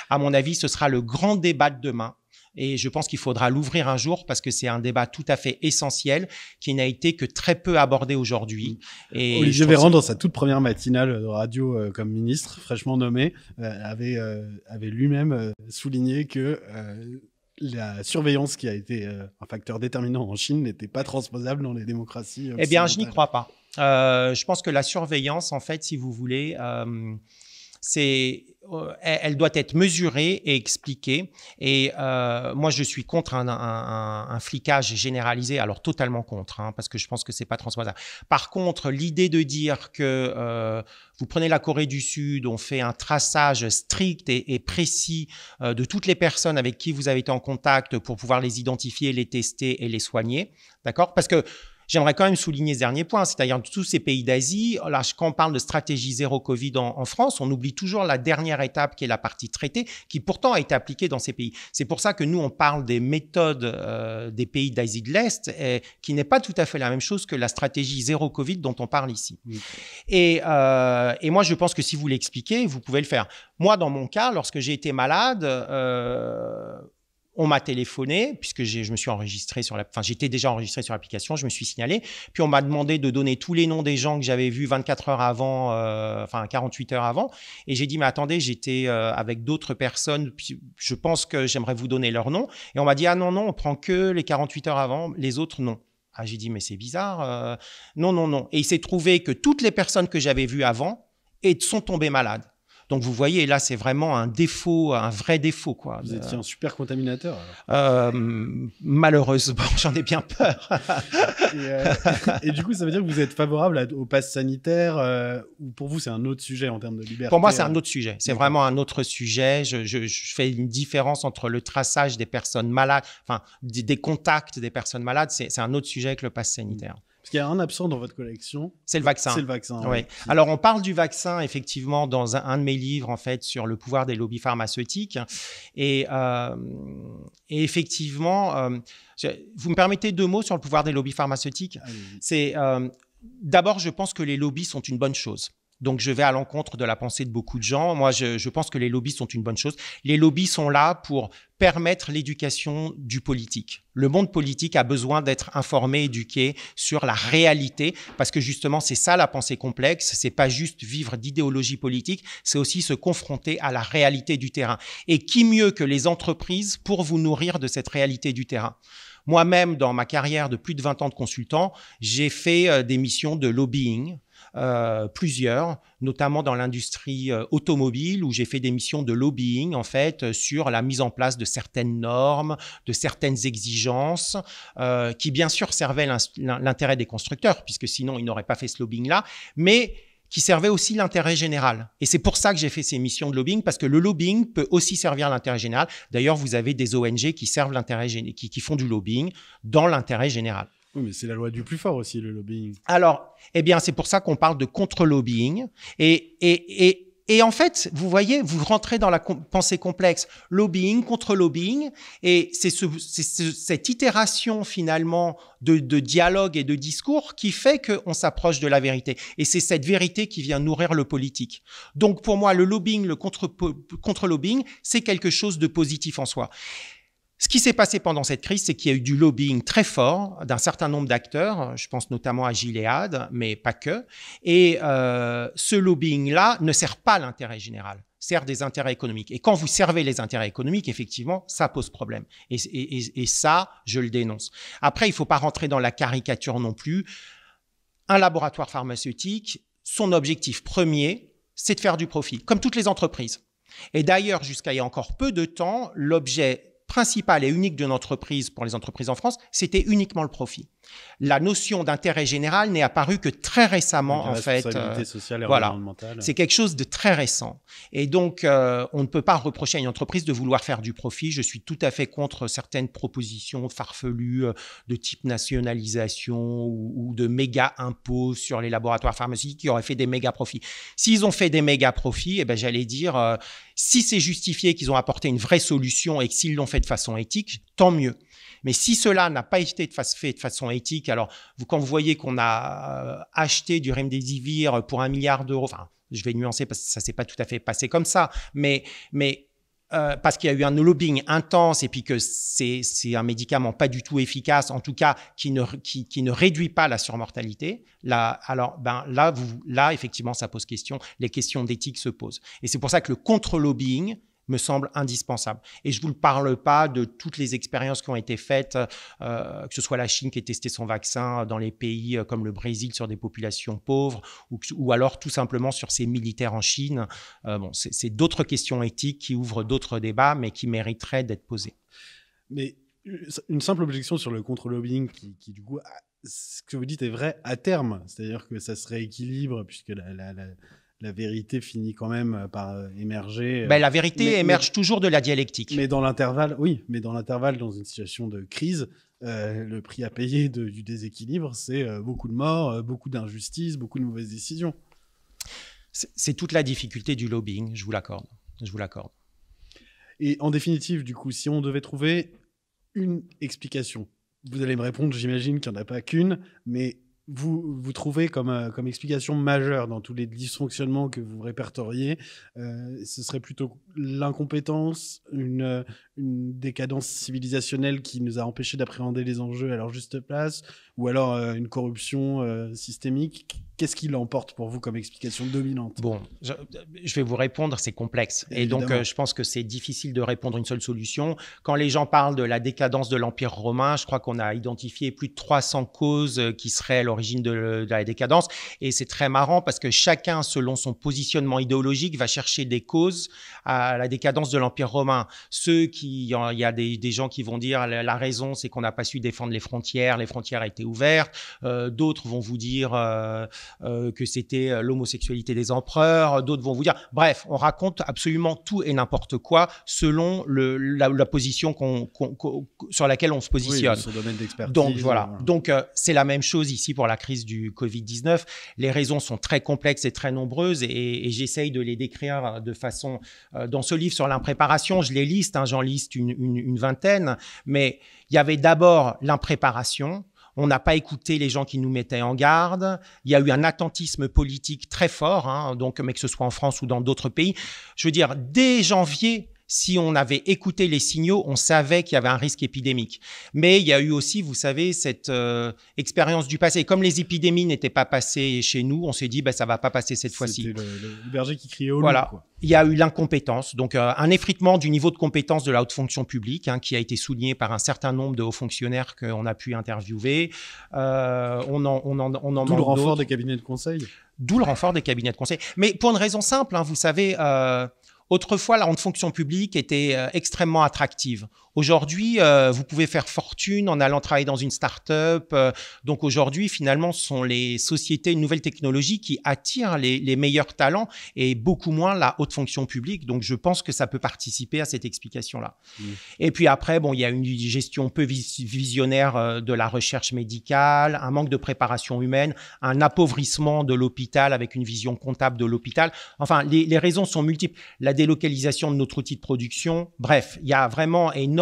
À mon avis, ce sera le grand débat de demain. Et je pense qu'il faudra l'ouvrir un jour parce que c'est un débat tout à fait essentiel qui n'a été que très peu abordé aujourd'hui. Et Olivier Véran, dans sa toute première matinale de radio comme ministre, fraîchement nommé, avait lui-même souligné que la surveillance qui a été un facteur déterminant en Chine n'était pas transposable dans les démocraties occidentales. Eh bien, je n'y crois pas. Je pense que la surveillance, en fait, si vous voulez, elle doit être mesurée et expliquée. Et moi, je suis contre un flicage généralisé, alors totalement contre, parce que je pense que c'est pas transposable. Par contre, l'idée de dire que vous prenez la Corée du Sud, on fait un traçage strict et précis de toutes les personnes avec qui vous avez été en contact pour pouvoir les identifier, les tester et les soigner, d'accord? Parce que j'aimerais quand même souligner ce dernier point, c'est-à-dire tous ces pays d'Asie, là, quand on parle de stratégie zéro Covid en France, on oublie toujours la dernière étape qui est la partie traitée, qui pourtant a été appliquée dans ces pays. C'est pour ça que nous, on parle des méthodes des pays d'Asie de l'Est, qui n'est pas tout à fait la même chose que la stratégie zéro Covid dont on parle ici. Oui. Et moi, je pense que si vous l'expliquez, vous pouvez le faire. Moi, dans mon cas, lorsque j'ai été malade, on m'a téléphoné, puisque je me suis enregistré j'étais déjà enregistré sur l'application, je me suis signalé. Puis on m'a demandé de donner tous les noms des gens que j'avais vus 24 heures avant, 48 heures avant. Et j'ai dit, mais attendez, j'étais avec d'autres personnes, puis je pense que j'aimerais vous donner leur nom. Et on m'a dit, ah non, on prend que les 48 heures avant, les autres non. Ah, j'ai dit, mais c'est bizarre. Non. Et il s'est trouvé que toutes les personnes que j'avais vues avant sont tombées malades. Donc, vous voyez, là, c'est vraiment un défaut, un vrai défaut, quoi. Vous étiez un super contaminateur, alors. Malheureusement, j'en ai bien peur. et du coup, ça veut dire que vous êtes favorable au pass sanitaire ou pour vous, c'est un autre sujet en termes de liberté? Pour moi, c'est un autre sujet. C'est vraiment un autre sujet. Je fais une différence entre le traçage des personnes malades, des contacts des personnes malades. C'est un autre sujet que le pass sanitaire. Parce qu'il y a un absent dans votre collection. C'est le vaccin. C'est le vaccin. Oui. Ouais. Alors, on parle du vaccin, effectivement, dans un de mes livres, en fait, sur le pouvoir des lobbies pharmaceutiques. Et effectivement, vous me permettez 2 mots sur le pouvoir des lobbies pharmaceutiques? C'est d'abord, je pense que les lobbies sont une bonne chose. Donc, je vais à l'encontre de la pensée de beaucoup de gens. Moi, je pense que les lobbies sont une bonne chose. Les lobbies sont là pour permettre l'éducation du politique. Le monde politique a besoin d'être informé, éduqué sur la réalité, parce que justement, c'est ça la pensée complexe. C'est pas juste vivre d'idéologie politique, c'est aussi se confronter à la réalité du terrain. Et qui mieux que les entreprises pour vous nourrir de cette réalité du terrain? Moi-même, dans ma carrière de plus de 20 ans de consultant, j'ai fait des missions de lobbying, plusieurs, notamment dans l'industrie automobile, où j'ai fait des missions de lobbying, en fait, sur la mise en place de certaines normes, de certaines exigences, qui bien sûr servaient l'intérêt des constructeurs, puisque sinon ils n'auraient pas fait ce lobbying-là, mais qui servait aussi l'intérêt général. Et c'est pour ça que j'ai fait ces missions de lobbying, parce que le lobbying peut aussi servir l'intérêt général. D'ailleurs, vous avez des ONG qui servent l'intérêt qui font du lobbying dans l'intérêt général. Oui, mais c'est la loi du plus fort aussi, le lobbying. Alors, eh bien, c'est pour ça qu'on parle de contre-lobbying. Et en fait, vous voyez, vous rentrez dans la pensée complexe. Lobbying, contre-lobbying. Et c'est cette itération, finalement, de dialogue et de discours qui fait qu'on s'approche de la vérité. Et c'est cette vérité qui vient nourrir le politique. Donc, pour moi, le lobbying, le contre-lobbying, c'est quelque chose de positif en soi. Ce qui s'est passé pendant cette crise, c'est qu'il y a eu du lobbying très fort d'un certain nombre d'acteurs, je pense notamment à Gilead, mais pas que. Et ce lobbying-là ne sert pas l'intérêt général, sert des intérêts économiques. Et quand vous servez les intérêts économiques, effectivement, ça pose problème. Et ça, je le dénonce. Après, il ne faut pas rentrer dans la caricature non plus. Un laboratoire pharmaceutique, son objectif premier, c'est de faire du profit, comme toutes les entreprises. Et d'ailleurs, jusqu'à il y a encore peu de temps, l'objet principal et unique d'une entreprise pour les entreprises en France, c'était uniquement le profit. La notion d'intérêt général n'est apparue que très récemment, en fait. Responsabilité sociale et voilà. environnementale. C'est quelque chose de très récent. Et donc, on ne peut pas reprocher à une entreprise de vouloir faire du profit. Je suis tout à fait contre certaines propositions farfelues de type nationalisation ou de méga impôts sur les laboratoires pharmaceutiques qui auraient fait des méga profits. S'ils ont fait des méga profits, eh ben, j'allais dire, si c'est justifié qu'ils ont apporté une vraie solution et que s'ils l'ont fait de façon éthique, tant mieux. Mais si cela n'a pas été fait de façon éthique, alors quand vous voyez qu'on a acheté du Remdesivir pour 1 milliard d'euros, enfin, je vais nuancer parce que ça ne s'est pas tout à fait passé comme ça, mais parce qu'il y a eu un lobbying intense et puis que c'est un médicament pas du tout efficace, en tout cas qui ne réduit pas la surmortalité, là effectivement, ça pose question, les questions d'éthique se posent. Et c'est pour ça que le contre-lobbying me semble indispensable. Et je ne vous parle pas de toutes les expériences qui ont été faites, que ce soit la Chine qui ait testé son vaccin dans les pays comme le Brésil sur des populations pauvres, ou alors tout simplement sur ces militaires en Chine. C'est d'autres questions éthiques qui ouvrent d'autres débats, mais qui mériteraient d'être posées. Mais une simple objection sur le contre-lobbying qui du coup, ce que vous dites est vrai à terme, c'est-à-dire que ça se rééquilibre puisque la vérité finit quand même par émerger. La vérité émerge toujours de la dialectique. Mais dans l'intervalle, oui, mais dans l'intervalle, dans une situation de crise, le prix à payer du déséquilibre, c'est beaucoup de morts, beaucoup d'injustices, beaucoup de mauvaises décisions. C'est toute la difficulté du lobbying, je vous l'accorde. Je vous l'accorde. Et en définitive, du coup, si on devait trouver une explication, vous allez me répondre, j'imagine qu'il n'y en a pas qu'une, mais vous trouvez comme explication majeure dans tous les dysfonctionnements que vous répertoriez, ce serait plutôt l'incompétence, une décadence civilisationnelle qui nous a empêchés d'appréhender les enjeux à leur juste place, ou alors une corruption systémique. Qu'est-ce qui l'emporte pour vous comme explication dominante? Bon, je vais vous répondre, c'est complexe. Évidemment. Et donc, je pense que c'est difficile de répondre une seule solution. Quand les gens parlent de la décadence de l'Empire romain, je crois qu'on a identifié plus de 300 causes qui seraient à l'origine de la décadence. Et c'est très marrant parce que chacun, selon son positionnement idéologique, va chercher des causes à la décadence de l'Empire romain. Il y a des gens qui vont dire la raison, c'est qu'on n'a pas su défendre les frontières étaient ouvertes. D'autres vont vous dire que c'était l'homosexualité des empereurs, d'autres vont vous dire... Bref, on raconte absolument tout et n'importe quoi selon la position sur laquelle on se positionne. Oui, son domaine d'expertise. Donc, voilà. Donc, c'est la même chose ici pour la crise du Covid-19. Les raisons sont très complexes et très nombreuses et j'essaye de les décrire de façon... dans ce livre sur l'impréparation, je les liste, j'en liste une vingtaine, mais il y avait d'abord l'impréparation. On n'a pas écouté les gens qui nous mettaient en garde. Il y a eu un attentisme politique très fort, donc, mais que ce soit en France ou dans d'autres pays. Je veux dire, dès janvier, si on avait écouté les signaux, on savait qu'il y avait un risque épidémique. Mais il y a eu aussi, vous savez, cette expérience du passé. Comme les épidémies n'étaient pas passées chez nous, on s'est dit, ça ne va pas passer cette fois-ci. C'était le berger qui criait au loup. Voilà. Quoi. Il y a eu l'incompétence, donc un effritement du niveau de compétence de la haute fonction publique, qui a été souligné par un certain nombre de hauts fonctionnaires qu'on a pu interviewer. D'où le renfort des cabinets de conseil. D'où le renfort des cabinets de conseil. Mais pour une raison simple, vous savez... autrefois, la haute fonction publique était extrêmement attractive. Aujourd'hui, vous pouvez faire fortune en allant travailler dans une start-up. Donc aujourd'hui, finalement, ce sont les sociétés, une nouvelle technologie qui attirent les meilleurs talents et beaucoup moins la haute fonction publique. Donc je pense que ça peut participer à cette explication-là. Et puis après, il y a une gestion peu visionnaire de la recherche médicale, un manque de préparation humaine, un appauvrissement de l'hôpital avec une vision comptable de l'hôpital. Enfin, les raisons sont multiples. La délocalisation de notre outil de production. Bref, il y a vraiment énormément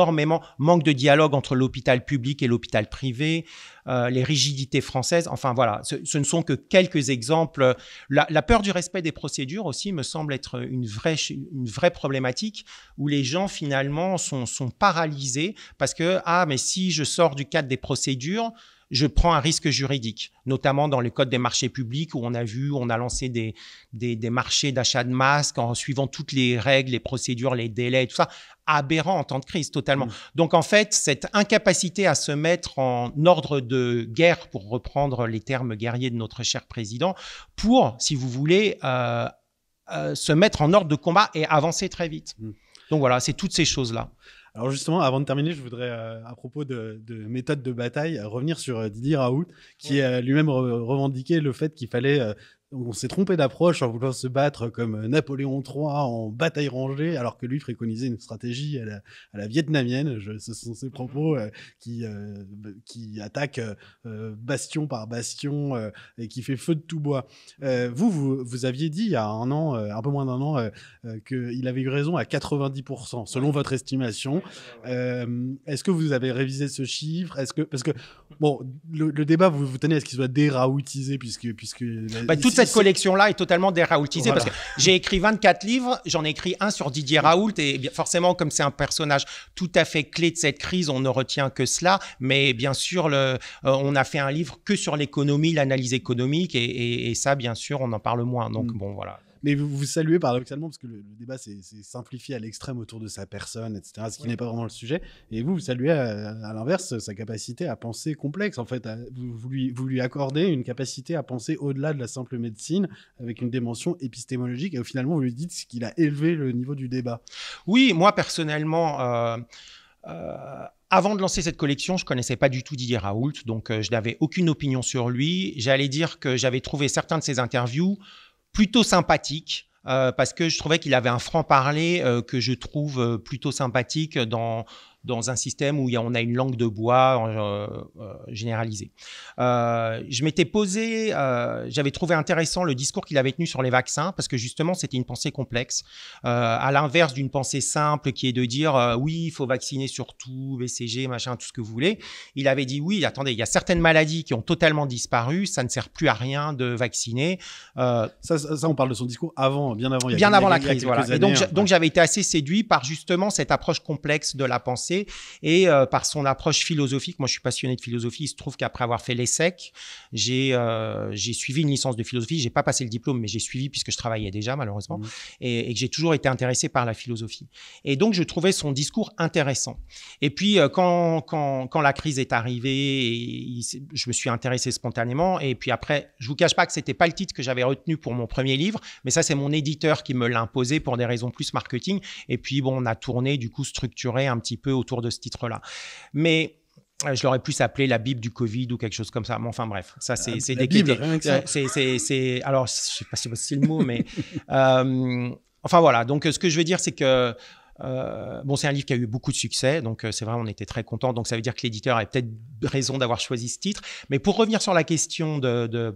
manque de dialogue entre l'hôpital public et l'hôpital privé, les rigidités françaises. Enfin voilà, ce ne sont que quelques exemples. La peur du respect des procédures aussi me semble être une vraie problématique où les gens finalement sont paralysés parce que mais si je sors du cadre des procédures, je prends un risque juridique, notamment dans le code des marchés publics où on a lancé des marchés d'achat de masques en suivant toutes les règles, les procédures, les délais, tout ça, aberrant en temps de crise, totalement. Donc en fait, cette incapacité à se mettre en ordre de guerre, pour reprendre les termes guerriers de notre cher président, pour, si vous voulez, se mettre en ordre de combat et avancer très vite. Donc voilà, c'est toutes ces choses-là. Alors justement, avant de terminer, je voudrais, à propos de méthode de bataille, revenir sur Didier Raoult, qui a lui-même revendiqué le fait qu'il fallait... on s'est trompé d'approche en voulant se battre comme Napoléon III en bataille rangée, alors que lui préconisait une stratégie à la vietnamienne. Ce sont ses propos qui attaquent bastion par bastion et qui fait feu de tout bois. Vous aviez dit il y a un an, un peu moins d'un an, qu'il avait eu raison à 90%, selon votre estimation. Est-ce que vous avez révisé ce chiffre? Parce que bon, le débat, vous tenez à ce qu'il soit déraoutisé, puisque toute cette collection-là est totalement déraoultisée, voilà. Parce que j'ai écrit 24 livres, j'en ai écrit un sur Didier Raoult et forcément, comme c'est un personnage tout à fait clé de cette crise, on ne retient que cela. Mais bien sûr, on a fait un livre que sur l'économie, l'analyse économique et ça, bien sûr, on en parle moins. Donc bon, voilà. Mais vous saluez paradoxalement, parce que le débat c'est simplifié à l'extrême autour de sa personne, etc., ce qui n'est pas vraiment le sujet. Et vous saluez à l'inverse sa capacité à penser complexe. En fait, vous lui accordez une capacité à penser au-delà de la simple médecine, avec une dimension épistémologique. Et finalement, vous lui dites qu'il a élevé le niveau du débat. Oui, moi personnellement... avant de lancer cette collection, je connaissais pas du tout Didier Raoult, donc je n'avais aucune opinion sur lui. J'allais dire que j'avais trouvé certains de ses interviews plutôt sympathiques, parce que je trouvais qu'il avait un franc-parler que je trouve plutôt sympathique dans un système où on a une langue de bois généralisée. Je m'étais posé, j'avais trouvé intéressant le discours qu'il avait tenu sur les vaccins, parce que justement, c'était une pensée complexe, à l'inverse d'une pensée simple qui est de dire oui, il faut vacciner sur tout, BCG, machin, tout ce que vous voulez. Il avait dit oui, attendez, il y a certaines maladies qui ont totalement disparu, ça ne sert plus à rien de vacciner. Ça, on parle de son discours bien avant. Bien avant la crise, voilà. Et donc j'avais été assez séduit par justement cette approche complexe de la pensée et par son approche philosophique. Moi, je suis passionné de philosophie. Il se trouve qu'après avoir fait l'ESSEC, j'ai suivi une licence de philosophie. J'ai pas passé le diplôme, mais j'ai suivi puisque je travaillais déjà, malheureusement, et que j'ai toujours été intéressé par la philosophie. Et donc, je trouvais son discours intéressant. Et puis, quand la crise est arrivée, je me suis intéressé spontanément. Et puis après, je vous cache pas que c'était pas le titre que j'avais retenu pour mon premier livre, mais ça, c'est mon éditeur qui me l'a imposé pour des raisons plus marketing. Et puis, bon, on a tourné, du coup, structuré un petit peu autour de ce titre-là. Mais je l'aurais plus appelé la Bible du Covid ou quelque chose comme ça. Mais enfin bref, ça c'est des Bible, rien que ça. Alors, je sais pas si c'est le mot, mais enfin voilà. Donc ce que je veux dire, c'est que bon, c'est un livre qui a eu beaucoup de succès, donc c'est vrai, on était très contents. Donc ça veut dire que l'éditeur avait peut-être raison d'avoir choisi ce titre. Mais pour revenir sur la question de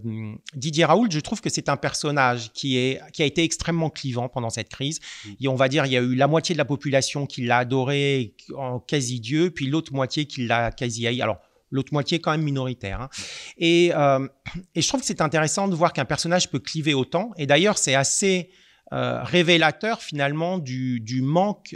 Didier Raoult, je trouve que c'est un personnage qui a été extrêmement clivant pendant cette crise. Et on va dire, il y a eu la moitié de la population qui l'a adoré en quasi-dieu, puis l'autre moitié qui l'a quasi-haï. Alors, l'autre moitié quand même minoritaire. Hein. Et je trouve que c'est intéressant de voir qu'un personnage peut cliver autant. Et d'ailleurs, c'est assez révélateur finalement du manque,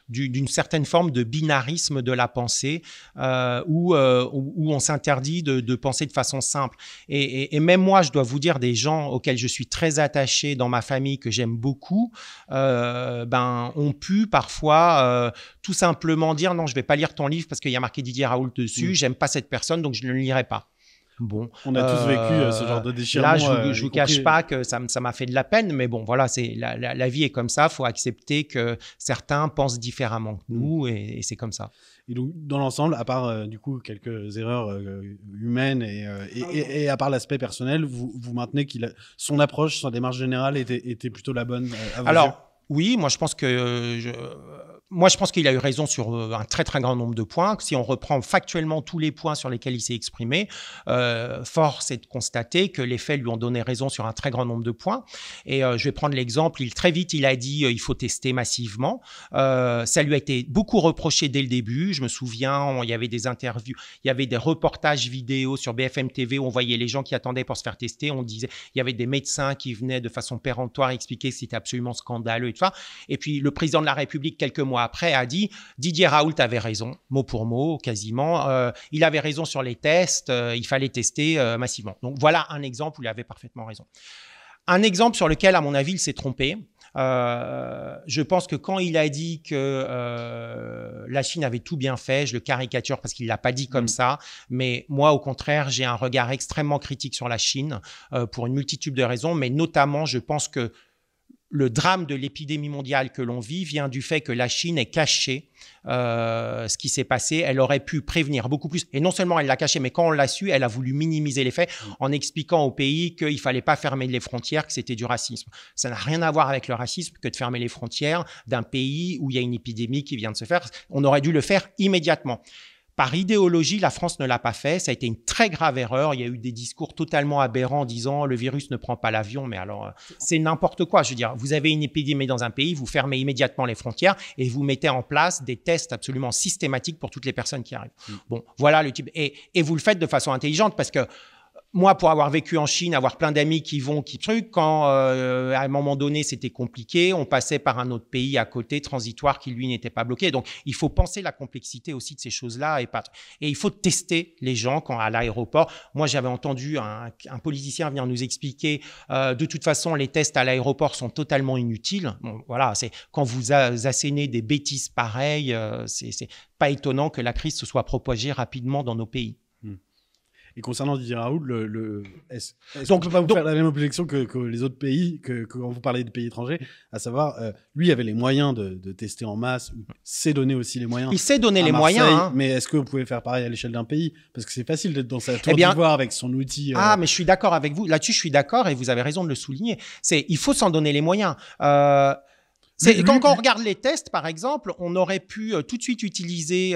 d'une certaine forme de binarisme de la pensée, où on s'interdit de penser de façon simple. Et même moi, je dois vous dire, des gens auxquels je suis très attaché dans ma famille, que j'aime beaucoup, ont pu parfois tout simplement dire non, je vais pas lire ton livre parce qu'il y a marqué Didier Raoult dessus, j'aime pas cette personne, donc je ne le lirai pas. Bon, on a tous vécu ce genre de déchirement. Là, je vous cache pas que ça m'a fait de la peine, mais bon, voilà, c'est la vie est comme ça. Faut accepter que certains pensent différemment que nous, et c'est comme ça. Et donc, dans l'ensemble, à part du coup quelques erreurs humaines et à part l'aspect personnel, vous maintenez son approche, sa démarche générale était plutôt la bonne à vos yeux. Oui, moi je pense qu'il a eu raison sur un très très grand nombre de points. Si on reprend factuellement tous les points sur lesquels il s'est exprimé, force est de constater que les faits lui ont donné raison sur un très grand nombre de points. Et je vais prendre l'exemple, très vite il a dit il faut tester massivement. Ça lui a été beaucoup reproché dès le début. Je me souviens, il y avait des interviews, il y avait des reportages vidéo sur BFM TV où on voyait les gens qui attendaient pour se faire tester. On disait, il y avait des médecins qui venaient de façon péremptoire expliquer que c'était absolument scandaleux et tout ça. Et puis le président de la République, quelques mois après, a dit Didier Raoult avait raison, mot pour mot, quasiment. Il avait raison sur les tests, il fallait tester massivement. Donc voilà un exemple où il avait parfaitement raison. Un exemple sur lequel, à mon avis, il s'est trompé. Je pense que quand il a dit que la Chine avait tout bien fait, je le caricature parce qu'il ne l'a pas dit comme ça, mais moi, au contraire, j'ai un regard extrêmement critique sur la Chine pour une multitude de raisons, mais notamment, je pense que le drame de l'épidémie mondiale que l'on vit vient du fait que la Chine ait caché ce qui s'est passé. Elle aurait pu prévenir beaucoup plus. Et non seulement elle l'a caché, mais quand on l'a su, elle a voulu minimiser les faits en expliquant au pays qu'il ne fallait pas fermer les frontières, que c'était du racisme. Ça n'a rien à voir avec le racisme que de fermer les frontières d'un pays où il y a une épidémie qui vient de se faire. On aurait dû le faire immédiatement. Par idéologie, la France ne l'a pas fait. Ça a été une très grave erreur. Il y a eu des discours totalement aberrants disant le virus ne prend pas l'avion. Mais alors, c'est n'importe quoi. Je veux dire, vous avez une épidémie dans un pays, vous fermez immédiatement les frontières et vous mettez en place des tests absolument systématiques pour toutes les personnes qui arrivent. Bon, voilà le type. Et vous le faites de façon intelligente parce que moi, pour avoir vécu en Chine, avoir plein d'amis qui truc, quand à un moment donné c'était compliqué, on passait par un autre pays à côté, transitoire, qui lui n'était pas bloqué. Donc, il faut penser la complexité aussi de ces choses-là et il faut tester les gens quand à l'aéroport. Moi, j'avais entendu un politicien venir nous expliquer de toute façon, les tests à l'aéroport sont totalement inutiles. Bon, voilà, c'est quand vous assénez des bêtises pareilles, c'est pas étonnant que la crise se soit propagée rapidement dans nos pays. Et concernant Didier Raoult, est-ce qu'on ne peut pas vous faire la même objection que les autres pays, que quand vous parlez de pays étrangers, à savoir, lui avait les moyens de tester en masse, s'est donné aussi les moyens. Il s'est donné les Marseille, moyens. Hein. Mais est-ce que vous pouvez faire pareil à l'échelle d'un pays? Parce que c'est facile d'être dans sa tour d'ivoire avec son outil. Ah, mais je suis d'accord avec vous. Là-dessus, je suis d'accord et vous avez raison de le souligner. Il faut s'en donner les moyens. Quand on regarde les tests, par exemple, on aurait pu tout de suite utiliser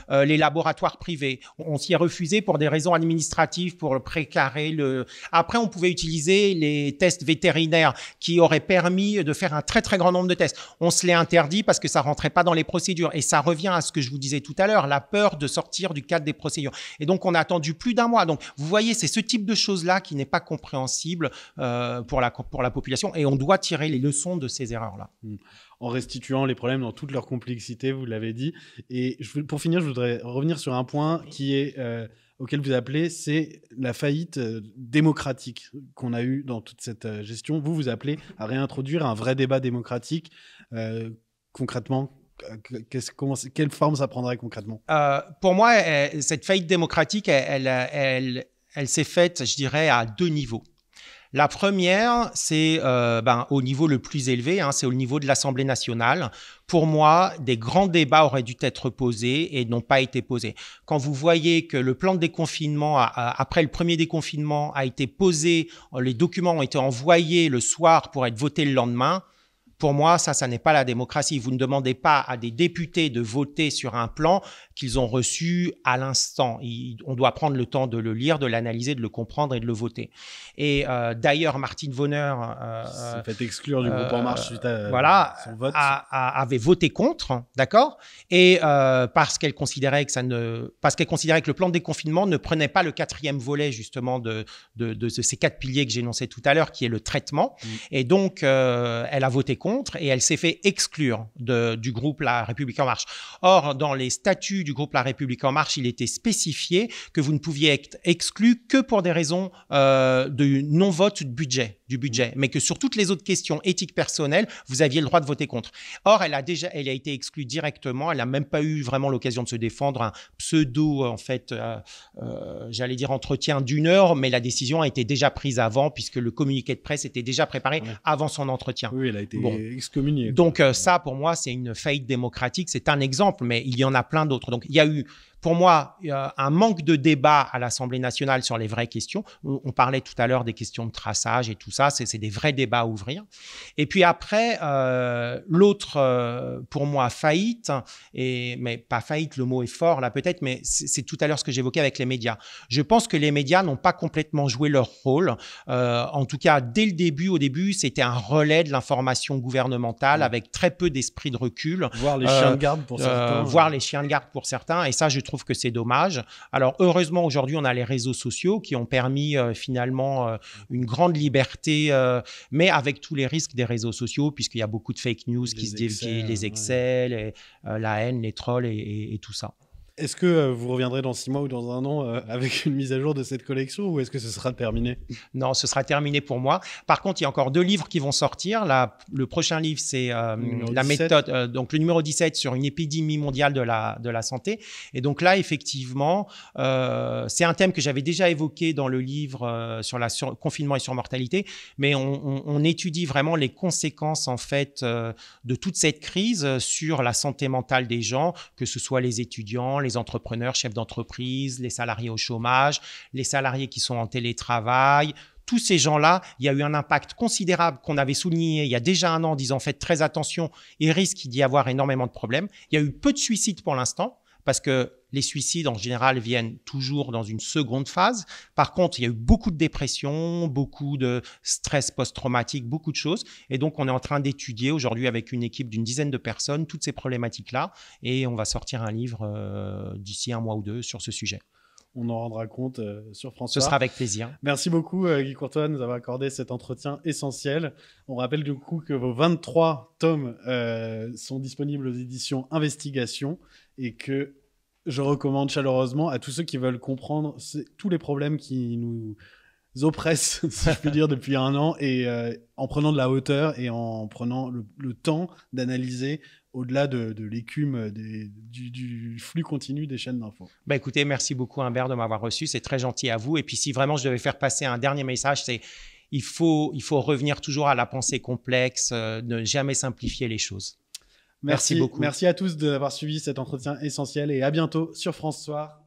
les laboratoires privés. On s'y est refusé pour des raisons administratives, pour précarer le. Après, on pouvait utiliser les tests vétérinaires qui auraient permis de faire un très très grand nombre de tests. On se l'est interdit parce que ça rentrait pas dans les procédures. Et ça revient à ce que je vous disais tout à l'heure, la peur de sortir du cadre des procédures. Et donc, on a attendu plus d'un mois. Donc, vous voyez, c'est ce type de choses-là qui n'est pas compréhensible pour la population. Et on doit tirer les leçons de ces erreurs-là. En restituant les problèmes dans toute leur complexité, vous l'avez dit. Et pour finir, je voudrais revenir sur un point qui est, auquel vous appelez, c'est la faillite démocratique qu'on a eue dans toute cette gestion. Vous appelez à réintroduire un vrai débat démocratique. Concrètement, quelle forme ça prendrait concrètement? Pour moi, cette faillite démocratique, elle s'est faite, je dirais, à deux niveaux. La première, c'est au niveau le plus élevé, c'est au niveau de l'Assemblée nationale. Pour moi, des grands débats auraient dû être posés et n'ont pas été posés. Quand vous voyez que le plan de déconfinement, après le premier déconfinement, a été posé, les documents ont été envoyés le soir pour être votés le lendemain, pour moi, ça n'est pas la démocratie. Vous ne demandez pas à des députés de voter sur un plan qu'ils ont reçu à l'instant. On doit prendre le temps de le lire, de l'analyser, de le comprendre et de le voter. Et d'ailleurs, Martine Vonner s'est fait exclure du groupe En Marche suite à son vote. Avait voté contre, d'accord, et parce qu'elle considérait que le plan de déconfinement ne prenait pas le quatrième volet justement de ces 4 piliers que j'énonçais tout à l'heure, qui est le traitement. Et donc, elle a voté contre et elle s'est fait exclure du groupe La République En Marche. Or, dans les statuts du groupe La République En Marche, il était spécifié que vous ne pouviez être exclu que pour des raisons de non-vote du budget, mais que sur toutes les autres questions éthiques personnelles, vous aviez le droit de voter contre. Or, elle a été exclue directement, elle n'a même pas eu vraiment l'occasion de se défendre, un pseudo, en fait, j'allais dire entretien d'1 heure, mais la décision a été déjà prise avant, puisque le communiqué de presse était déjà préparé avant son entretien. Oui, elle a été excommuniée. Donc ça, pour moi, c'est une faillite démocratique, c'est un exemple, mais il y en a plein d'autres. Donc, il y a eu, pour moi, un manque de débat à l'Assemblée nationale sur les vraies questions. On parlait tout à l'heure des questions de traçage et tout ça, c'est des vrais débats à ouvrir. Et puis après, l'autre, pour moi, faillite, mais pas faillite, le mot est fort là peut-être, mais c'est tout à l'heure ce que j'évoquais avec les médias. Je pense que les médias n'ont pas complètement joué leur rôle. En tout cas, dès le début, c'était un relais de l'information gouvernementale avec très peu d'esprit de recul. Voire les chiens de garde pour certains. Voire les chiens de garde pour certains. Et ça, je trouve que c'est dommage. Alors, heureusement, aujourd'hui, on a les réseaux sociaux qui ont permis finalement une grande liberté, mais avec tous les risques des réseaux sociaux, puisqu'il y a beaucoup de fake news les excels, la haine, les trolls et tout ça. Est-ce que vous reviendrez dans 6 mois ou dans 1 an avec une mise à jour de cette collection, ou est-ce que ce sera terminé? Non, ce sera terminé pour moi. Par contre, il y a encore 2 livres qui vont sortir. Le prochain livre, c'est la méthode, donc le numéro 17 sur une épidémie mondiale de la santé. Et donc là, effectivement, c'est un thème que j'avais déjà évoqué dans le livre sur confinement et surmortalité, mais on étudie vraiment les conséquences en fait de toute cette crise sur la santé mentale des gens, que ce soit les étudiants, les entrepreneurs, chefs d'entreprise, les salariés au chômage, les salariés qui sont en télétravail. Tous ces gens-là, il y a eu un impact considérable qu'on avait souligné il y a déjà 1 an en disant faites très attention, il risque d'y avoir énormément de problèmes. Il y a eu peu de suicides pour l'instant, parce que les suicides, en général, viennent toujours dans une seconde phase. Par contre, il y a eu beaucoup de dépression, beaucoup de stress post-traumatique, beaucoup de choses. Et donc, on est en train d'étudier aujourd'hui avec une équipe d'une dizaine de personnes toutes ces problématiques-là. Et on va sortir un livre d'ici 1 mois ou 2 sur ce sujet. on en rendra compte sur France Ce Soir. sera avec plaisir. Merci beaucoup, Guy Courtois, de nous avoir accordé cet entretien essentiel. On rappelle du coup que vos 23 tomes sont disponibles aux éditions Investigation et que je recommande chaleureusement à tous ceux qui veulent comprendre tous les problèmes qui nous oppressent, si je puis dire, depuis un an, et en prenant de la hauteur et en prenant le temps d'analyser au-delà de l'écume du flux continu des chaînes d'infos. Bah écoutez, merci beaucoup Humbert de m'avoir reçu, c'est très gentil à vous. Et puis si vraiment je devais faire passer un dernier message, c'est il faut revenir toujours à la pensée complexe, ne jamais simplifier les choses. Merci beaucoup. Merci à tous d'avoir suivi cet entretien essentiel et à bientôt sur France Soir.